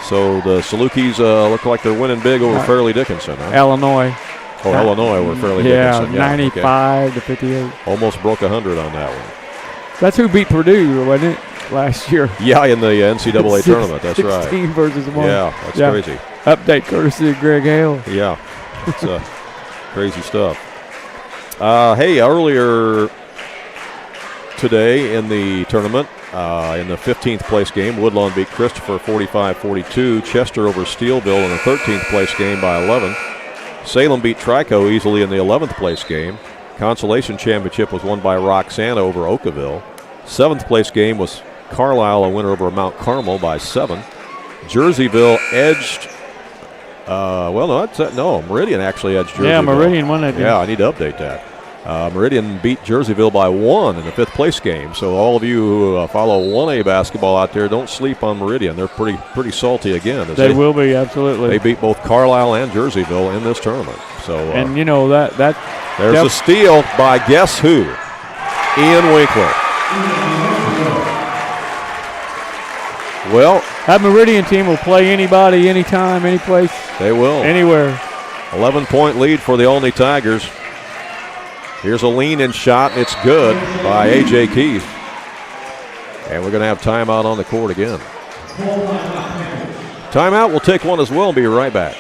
S4: So the Salukis look like they're winning big over Fairleigh Dickinson. Huh?
S5: Illinois.
S4: Oh, Illinois over Fairleigh Dickinson.
S5: Yeah, 95 to 58.
S4: Almost broke 100 on that one.
S5: That's who beat Purdue, wasn't it? last year.
S4: Yeah, in the NCAA tournament. That's right.
S5: 16 versus 1.
S4: Yeah, that's crazy.
S5: Update courtesy of Greg Hale.
S4: Yeah, it's crazy stuff. Hey, earlier today in the tournament, in the 15th place game, Woodlawn beat Christopher 45-42. Chester over Steelville in the 13th place game by 11. Salem beat Trico easily in the 11th place game. Consolation championship was won by Roxana over Oakville. 7th place game was Carlisle, a winner over Mount Carmel by 7. Jerseyville edged. Meridian actually edged Jerseyville.
S5: Yeah, Meridian won that game.
S4: Yeah, I need to update that. Meridian beat Jerseyville by 1 in the 5th place game. So all of you who follow 1A basketball out there, don't sleep on Meridian. They're pretty salty again.
S5: They will be, absolutely.
S4: They beat both Carlisle and Jerseyville in this tournament. So
S5: and you know that
S4: there's a steal by guess who? Ian Winkler. Well,
S5: that Meridian team will play anybody, anytime, any place.
S4: They will.
S5: Anywhere.
S4: 11-point lead for the Olney Tigers. Here's a lean-in shot. It's good by A.J. Keith. And we're going to have timeout on the court again. Timeout. We'll take one as well and be right back.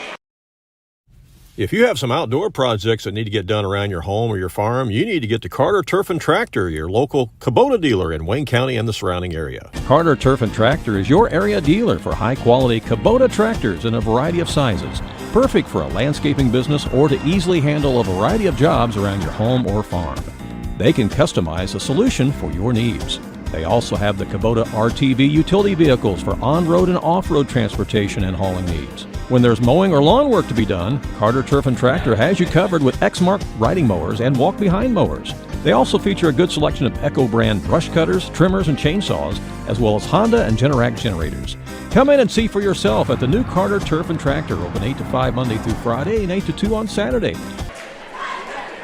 S4: If you have some outdoor projects that need to get done around your home or your farm, you need to get to Carter Turf and Tractor, your local Kubota dealer in Wayne County and the surrounding area.
S3: Carter Turf and Tractor is your area dealer for high-quality Kubota tractors in a variety of sizes. Perfect for a landscaping business or to easily handle a variety of jobs around your home or farm. They can customize a solution for your needs. They also have the Kubota RTV utility vehicles for on-road and off-road transportation and hauling needs. When there's mowing or lawn work to be done, Carter Turf and Tractor has you covered with Exmark riding mowers and walk-behind mowers. They also feature a good selection of Echo brand brush cutters, trimmers, and chainsaws, as well as Honda and Generac generators. Come in and see for yourself at the new Carter Turf and Tractor, open 8 to 5 Monday through Friday and 8 to 2 on Saturday.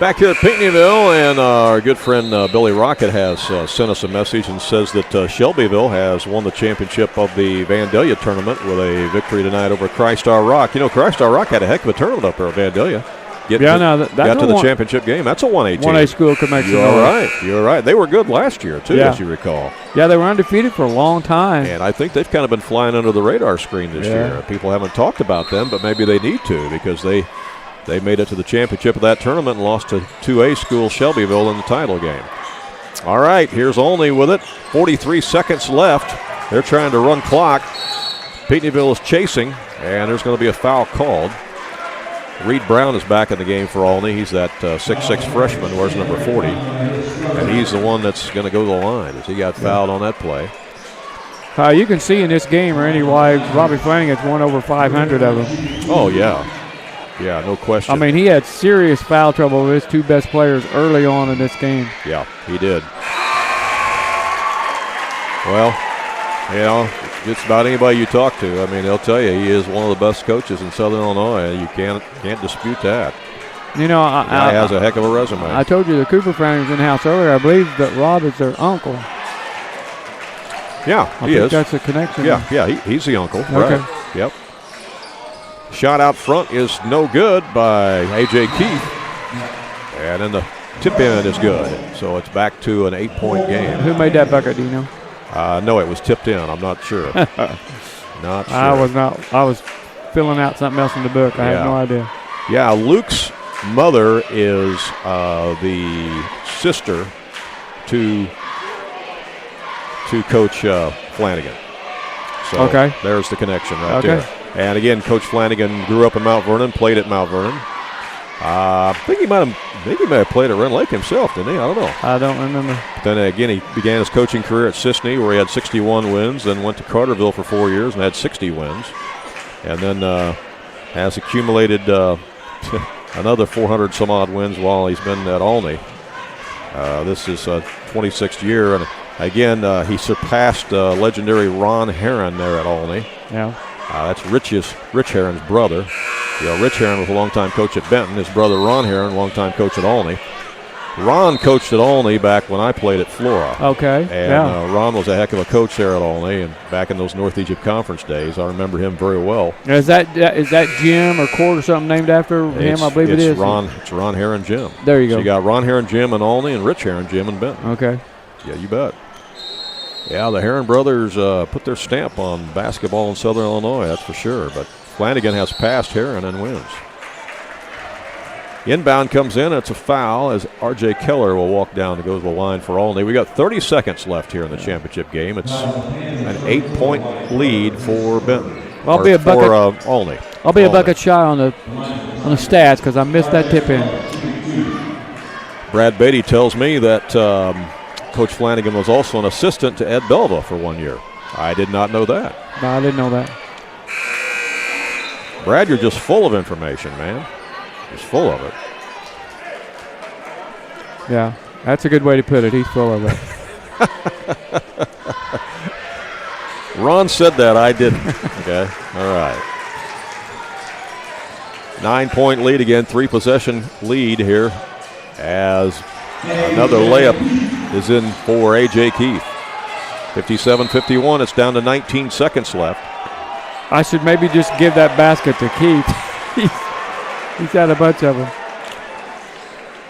S4: Back here at Pinckneyville, and our good friend Billy Rocket has sent us a message and says that Shelbyville has won the championship of the Vandalia tournament with a victory tonight over Christ-Our Rock. You know, Christ-Our Rock had a heck of a tournament up there at Vandalia. Got to the championship game. That's a 1A team.
S5: 1A school connection.
S4: You're right. They were good last year, too, as you recall.
S5: Yeah, they were undefeated for a long time.
S4: And I think they've kind of been flying under the radar screen this year. People haven't talked about them, but maybe they need to because they made it to the championship of that tournament and lost to 2A school Shelbyville in the title game. All right, here's Olney with it. 43 seconds left. They're trying to run clock. Pinckneyville is chasing, and there's going to be a foul called. Reed Brown is back in the game for Olney. He's that 6'6 freshman, wears number 40. And he's the one that's going to go to the line as he got fouled on that play.
S5: You can see in this game, Randy, why Robbie Flanagan's won over 500 of them.
S4: Oh, yeah. Yeah, no question.
S5: I mean, he had serious foul trouble with his two best players early on in this game.
S4: Yeah, he did. Well, you know, just about anybody you talk to, I mean, they'll tell you he is one of the best coaches in Southern Illinois. You can't dispute that.
S5: You know,
S4: he has a heck of a resume.
S5: I told you the Cooper family was in the house earlier. I believe that Rob is their uncle.
S4: Yeah,
S5: I think that's a connection.
S4: Yeah, he's the uncle.
S5: Okay.
S4: Right. Yep. Shot out front is no good by A.J. Keith. And then the tip in is good. So it's back to an 8-point game.
S5: Who made that bucket, do you know?
S4: No, it was tipped in. I'm not sure. Not sure.
S5: I was filling out something else in the book. I have no idea.
S4: Yeah, Luke's mother is the sister to Coach Flanagan. So there's the connection right there. And again, Coach Flanagan grew up in Mount Vernon, played at Mount Vernon. I think he might have played at Rend Lake himself, didn't he? I don't know.
S5: I don't remember.
S4: But then again, he began his coaching career at Sisney, where he had 61 wins, then went to Carterville for 4 years and had 60 wins. And then has accumulated another 400-some-odd wins while he's been at Olney. This is 26th year, and again, he surpassed legendary Ron Herron there at Olney.
S5: Yeah.
S4: That's Rich Herron's brother. You know, Rich Herron was a longtime coach at Benton. His brother Ron Herron, longtime coach at Olney. Ron coached at Olney back when I played at Flora.
S5: Okay.
S4: And Ron was a heck of a coach there at Olney, and back in those North Egypt Conference days, I remember him very well.
S5: Is that gym or court or something named after him? I believe it is.
S4: It's Ron Herron Gym.
S5: There you go.
S4: So you got Ron Herron Gym in Olney and Rich Herron Gym in Benton.
S5: Okay.
S4: Yeah, you bet. Yeah, the Heron brothers put their stamp on basketball in Southern Illinois, that's for sure. But Flanagan has passed Heron and wins. Inbound comes in. It's a foul as R.J. Keller will walk down to go to the line for Olney. We got 30 seconds left here in the championship game. It's an 8-point lead for Benton.
S5: I'll be a bucket.
S4: For Olney.
S5: I'll be a bucket shy on the stats because I missed that tip in.
S4: Brad Beatty tells me that Coach Flanagan was also an assistant to Ed Belva for 1 year. I did not know that.
S5: No, I didn't know that.
S4: Brad, you're just full of information, man. Just full of it.
S5: Yeah, that's a good way to put it. He's full of it.
S4: Ron said that. I didn't. Okay. All right. 9-point lead again. 3-possession lead here as another layup is in for A.J. Keith. 57-51. It's down to 19 seconds left.
S5: I should maybe just give that basket to Keith. He's had a bunch of them.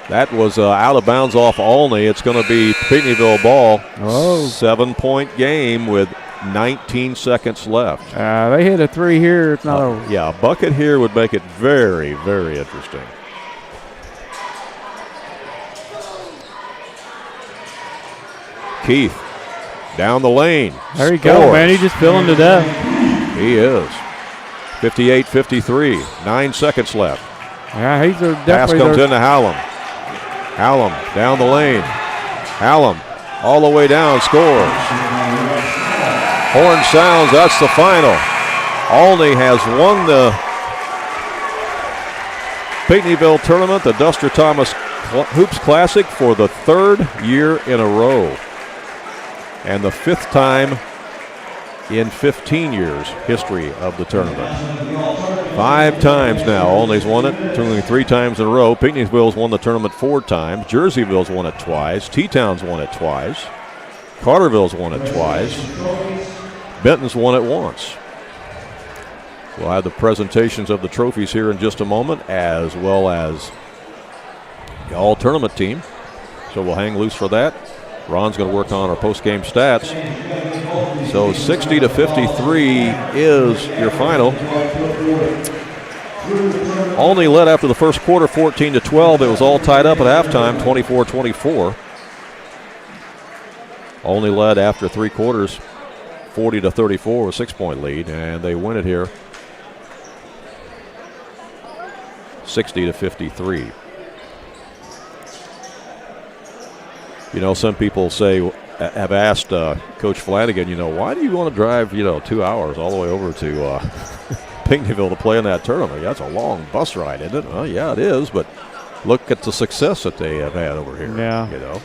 S4: That was out of bounds off Olney. It's going to be Pinckneyville ball.
S5: Oh.
S4: 7-point game with 19 seconds left.
S5: They hit a 3 here. It's not over.
S4: Yeah, a bucket here would make it very, very interesting. Keith down the lane.
S5: There you go, man. He's just filling to death.
S4: He is. 58-53. 9 seconds left.
S5: Yeah, he's
S4: Pass
S5: definitely.
S4: comes into Hallam. Hallam down the lane. Hallam all the way down, scores. Horn sounds, that's the final. Olney has won the Pinckneyville tournament, the Duster Thomas Hoops Classic, for the 3rd year in a row. And the 5th time in 15 years history of the tournament. 5 times now. Olney's won it, only 3 times in a row. Pinckneyville's won the tournament 4 times. Jerseyville's won it twice. T-Town's won it twice. Carterville's won it twice. Benton's won it once. We'll have the presentations of the trophies here in just a moment, as well as the all-tournament team. So we'll hang loose for that. Ron's going to work on our post-game stats. So 60-53 is your final. Olney led after the first quarter, 14-12. It was all tied up at halftime, 24-24. Olney led after 3 quarters, 40-34, a 6-point lead, and they win it here, 60-53. You know, some people have asked Coach Flanagan, why do you want to drive, 2 hours all the way over to Pinckneyville to play in that tournament? That's a long bus ride, isn't it? Well, yeah, it is, but look at the success that they have had over here.
S5: Yeah.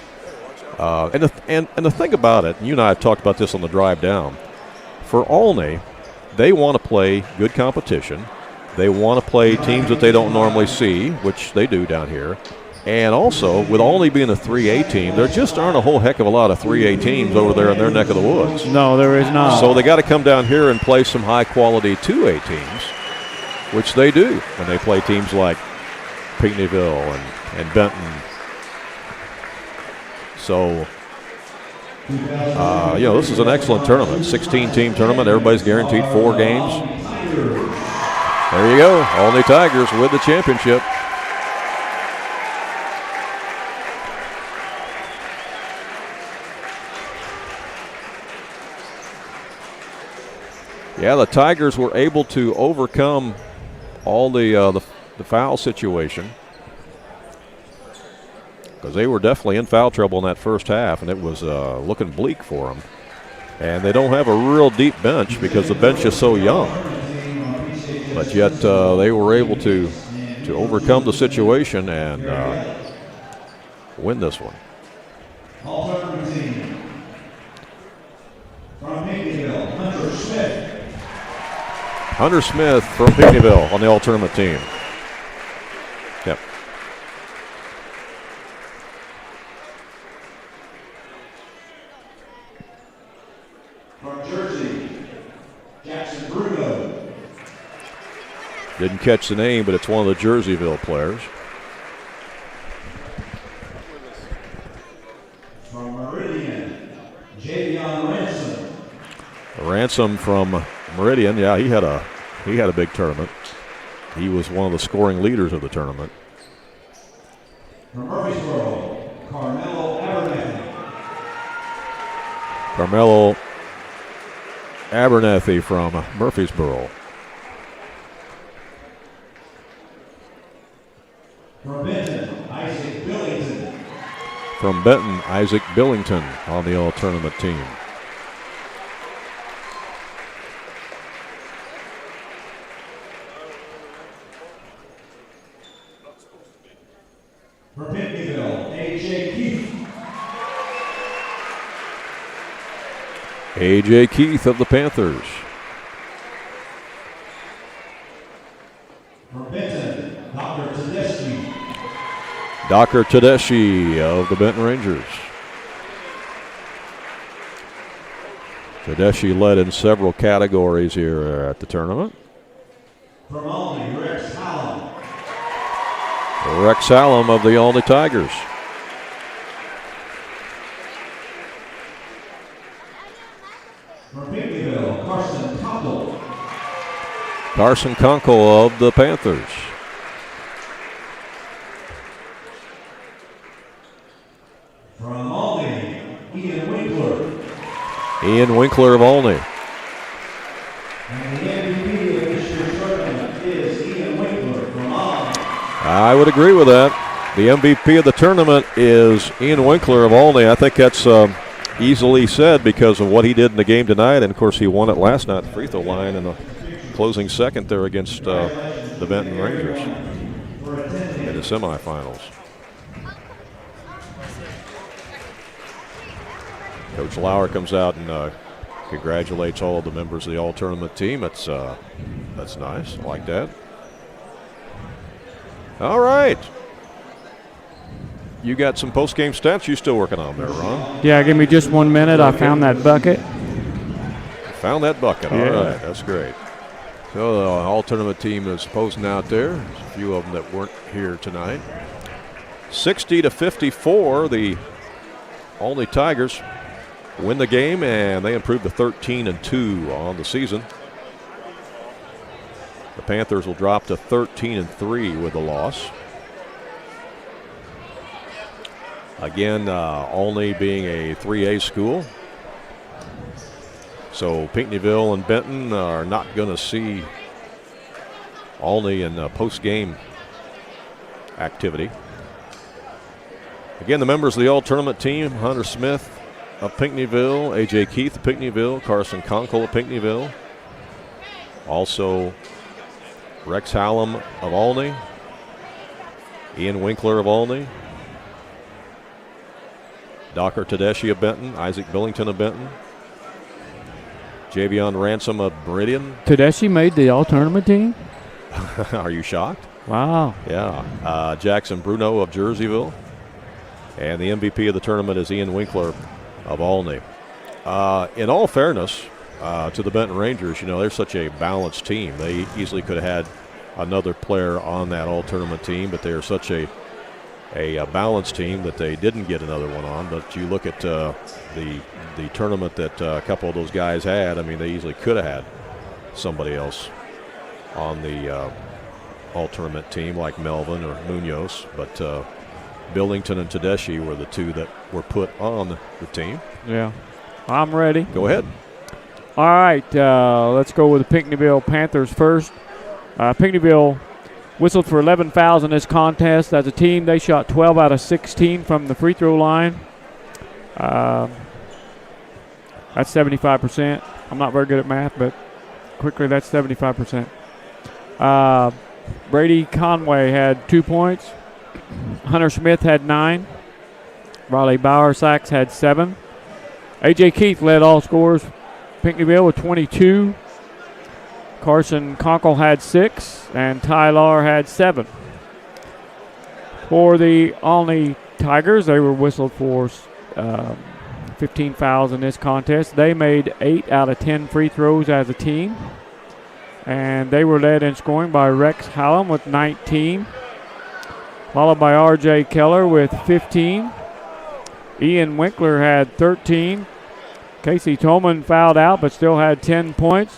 S4: And the thing about it, and you and I have talked about this on the drive down, for Olney, they want to play good competition. They want to play teams that they don't normally see, which they do down here. And also, with Olney being a 3A team, there just aren't a whole heck of a lot of 3A teams over there in their neck of the woods.
S5: No, there is not.
S4: So they got to come down here and play some high-quality 2A teams, which they do when they play teams like Pinckneyville and Benton. So, this is an excellent tournament. 16-team tournament. Everybody's guaranteed 4 games. There you go. Olney Tigers with the championship. Yeah, the Tigers were able to overcome all the foul situation, because they were definitely in foul trouble in that first half, and it was looking bleak for them. And they don't have a real deep bench because the bench is so young. But yet they were able to overcome the situation and win this one. Hunter Smith from Pinckneyville on the all-tournament team. Yep.
S7: From Jersey, Jackson Bruno.
S4: Didn't catch the name, but it's one of the Jerseyville players.
S7: From Meridian, Javion Randall.
S4: Ransom from Meridian, yeah, he had a big tournament. He was one of the scoring leaders of the tournament.
S7: From Murfreesboro, Carmelo Abernathy.
S4: Carmelo Abernathy from Murfreesboro.
S7: From Benton, Isaac Billington.
S4: From Benton, Isaac Billington on the all-tournament team.
S7: From Pinckneyville, A.J. Keith.
S4: A.J. Keith of the Panthers.
S7: From Benton, Dr. Tedeschi.
S4: Dr. Tedeschi of the Benton Rangers. Tedeschi led in several categories here at the tournament.
S7: From Olney, Rex Hallam.
S4: Rex Hallam of the Olney Tigers.
S7: From Pinckneyville, Carson Conkle.
S4: Carson Conkle of the Panthers.
S7: From Olney, Ian Winkler.
S4: Ian Winkler of Olney.
S7: And the MVP of this year's tournament is Ian Winkler from Olney.
S4: I would agree with that. The MVP of the tournament is Ian Winkler of Olney. I think that's easily said because of what he did in the game tonight. And, of course, he won it last night at the free throw line in the closing second there against the Benton Rangers in the semifinals. Coach Lauer comes out and congratulates all of the members of the all-tournament team. That's nice. I like that. All right. You got some post-game stats you still working on there, Ron?
S5: Yeah, give me just 1 minute. I found that bucket.
S4: Found that bucket.
S5: Yeah.
S4: All right. That's great. So the all-tournament team is posting out there. There's a few of them that weren't here tonight. 60-54, the Olney Tigers win the game, and they improved to 13-2 on the season. The Panthers will drop to 13-3 with the loss. Again, Olney being a 3A school. So Pinckneyville and Benton are not going to see Olney in post-game activity. Again, the members of the all-tournament team, Hunter Smith of Pinckneyville, A.J. Keith of Pinckneyville, Carson Conkle of Pinckneyville. Also, Rex Hallam of Olney, Ian Winkler of Olney, Dr. Tedeschi of Benton, Isaac Billington of Benton, Javion Ransom of Meridian.
S5: Tedeschi made the all-tournament team?
S4: Are you shocked?
S5: Wow.
S4: Yeah. Jackson Bruno of Jerseyville. And the MVP of the tournament is Ian Winkler of Olney. In all fairness to the Benton Rangers, you know, they're such a balanced team. They easily could have had another player on that all-tournament team, but they are such a balanced team that they didn't get another one on. But you look at the tournament that a couple of those guys had, I mean, they easily could have had somebody else on the all-tournament team like Melvin or Munoz, but Billington and Tedeschi were the two that were put on the team.
S5: Yeah. I'm ready.
S4: Go ahead.
S5: All right. Let's go with the Pinckneyville Panthers first. Pinckneyville whistled for 11 fouls in this contest. As a team, they shot 12 out of 16 from the free throw line. That's 75%. I'm not very good at math, but quickly that's 75%. Brady Conway had 2 points. Hunter Smith had 9. Riley Bauer-Sachs had 7. A.J. Keith led all scorers. Pinckneyville with 22. Carson Conkle had 6. And Tyler had 7. For the Olney Tigers, they were whistled for 15 fouls in this contest. They made 8 out of 10 free throws as a team. And they were led in scoring by Rex Hallam with 19. Followed by R.J. Keller with 15. Ian Winkler had 13. Casey Tolman fouled out but still had 10 points.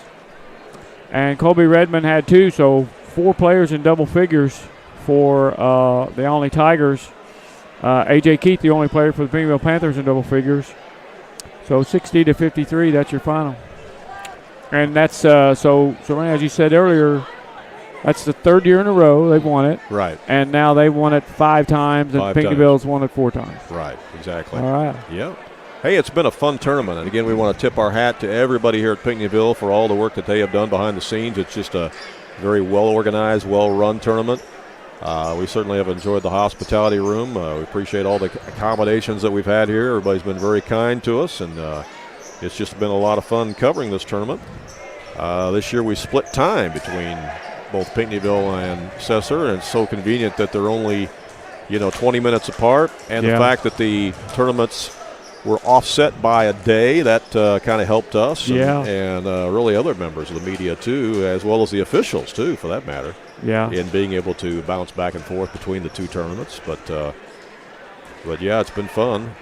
S5: And Colby Redmond had 2, so 4 players in double figures for the Olney Tigers. A.J. Keith, the only player for the Pinckneyville Panthers in double figures. So 60-53, that's your final. And that's, so as you said earlier, that's the 3rd year in a row they've won it.
S4: Right.
S5: And now they've won it 5 times, and Pinckneyville's won it 4 times.
S4: Right, exactly.
S5: All right.
S4: Yeah. Hey, it's been a fun tournament. And, again, we want to tip our hat to everybody here at Pinckneyville for all the work that they have done behind the scenes. It's just a very well-organized, well-run tournament. We certainly have enjoyed the hospitality room. We appreciate all the accommodations that we've had here. Everybody's been very kind to us, and it's just been a lot of fun covering this tournament. This year we split time between both Pinckneyville and Cesar, and it's so convenient that they're only, 20 minutes apart. And the fact that the tournaments were offset by a day, that kind of helped us and really other members of the media too, as well as the officials too, for that matter.
S5: Yeah.
S4: In being able to bounce back and forth between the 2 tournaments. But yeah, it's been fun.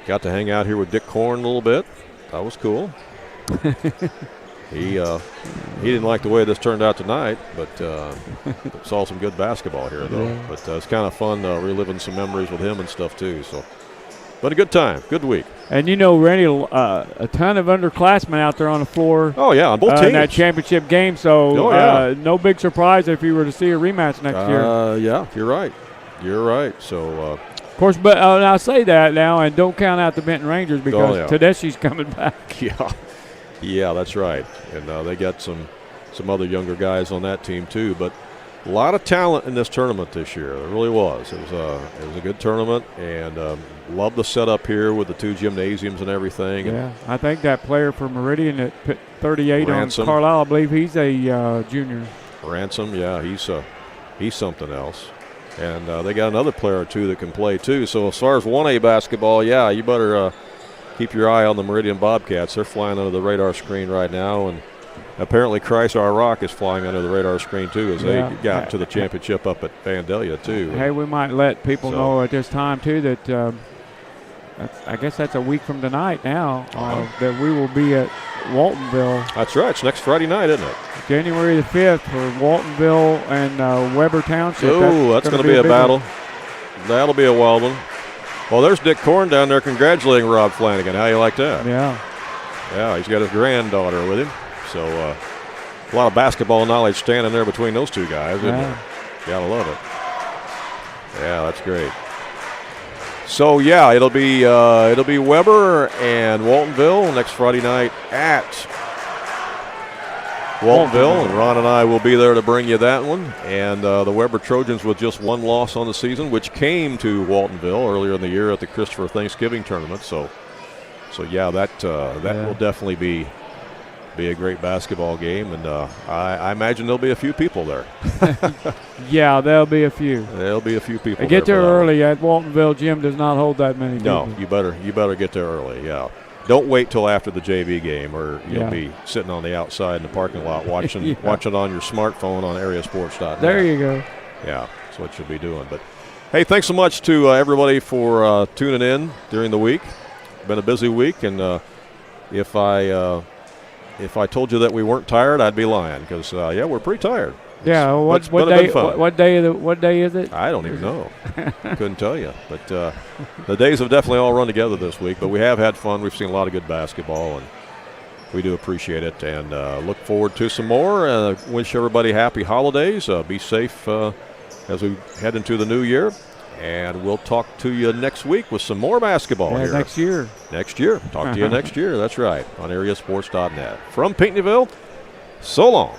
S4: Got to hang out here with Dick Korn a little bit. That was cool. He didn't like the way this turned out tonight, but saw some good basketball here, though.
S5: Yeah.
S4: But it's kind of fun reliving some memories with him and stuff, too. So, but a good time, good week.
S5: And Randy, a ton of underclassmen out there on the floor.
S4: Oh, yeah, on both teams.
S5: In that championship game, so no big surprise if you were to see a rematch next year.
S4: Yeah, you're right. You're right. So,
S5: of course, but I'll say that now, and don't count out the Benton Rangers because Tedeschi's coming back.
S4: Yeah, that's right. And they got some other younger guys on that team too. But a lot of talent in this tournament this year. There really was. It was a good tournament, and love the setup here with the 2 gymnasiums and everything.
S5: Yeah, I think that player for Meridian at 38
S4: Ransom.
S5: on Carlisle, I believe he's a junior.
S4: Ransom, yeah, he's something else. And they got another player or 2 that can play too. So as far as 1A basketball, yeah, you better keep your eye on the Meridian Bobcats. They're flying under the radar screen right now, and apparently Christ Our Rock is flying under the radar screen too as they got to the championship up at Vandalia too.
S5: Hey, we might let people know at this time too that I guess that's a week from tonight now that we will be at Waltonville.
S4: That's right. It's next Friday night, isn't it?
S5: January the 5th for Waltonville and Weber Township.
S4: Oh, that's going to be a battle. That'll be a wild one. Well, there's Dick Korn down there congratulating Rob Flanagan. How you like that?
S5: Yeah.
S4: Yeah, he's got his granddaughter with him. So a lot of basketball knowledge standing there between those 2 guys, isn't there? Gotta love it. Yeah, that's great. So yeah, it'll be Weber and Waltonville next Friday night at Waltonville, and Ron and I will be there to bring you that one. And the Weber Trojans with just 1 loss on the season, which came to Waltonville earlier in the year at the Christopher Thanksgiving tournament. So yeah, that will definitely be a great basketball game, and I imagine there'll be a few people there.
S5: Yeah, there'll be a few.
S4: There'll be a few people.
S5: Get there early. At Waltonville Gym does not hold that many people.
S4: No, you better get there early. Yeah. Don't wait till after the JV game, or you'll be sitting on the outside in the parking lot watching watching on your smartphone on AreaSports.net.
S5: There you go.
S4: Yeah, that's what you'll be doing. But hey, thanks so much to everybody for tuning in during the week. Been a busy week, and if I told you that we weren't tired, I'd be lying, because we're pretty tired.
S5: Yeah, what day is it?
S4: I don't even know. Couldn't tell you. But the days have definitely all run together this week. But we have had fun. We've seen a lot of good basketball, and we do appreciate it. And look forward to some more. Wish everybody happy holidays. Be safe as we head into the new year. And we'll talk to you next week with some more basketball here.
S5: Next year.
S4: Next year. Talk to you next year. That's right. On AreaSports.net. From Pinckneyville, so long.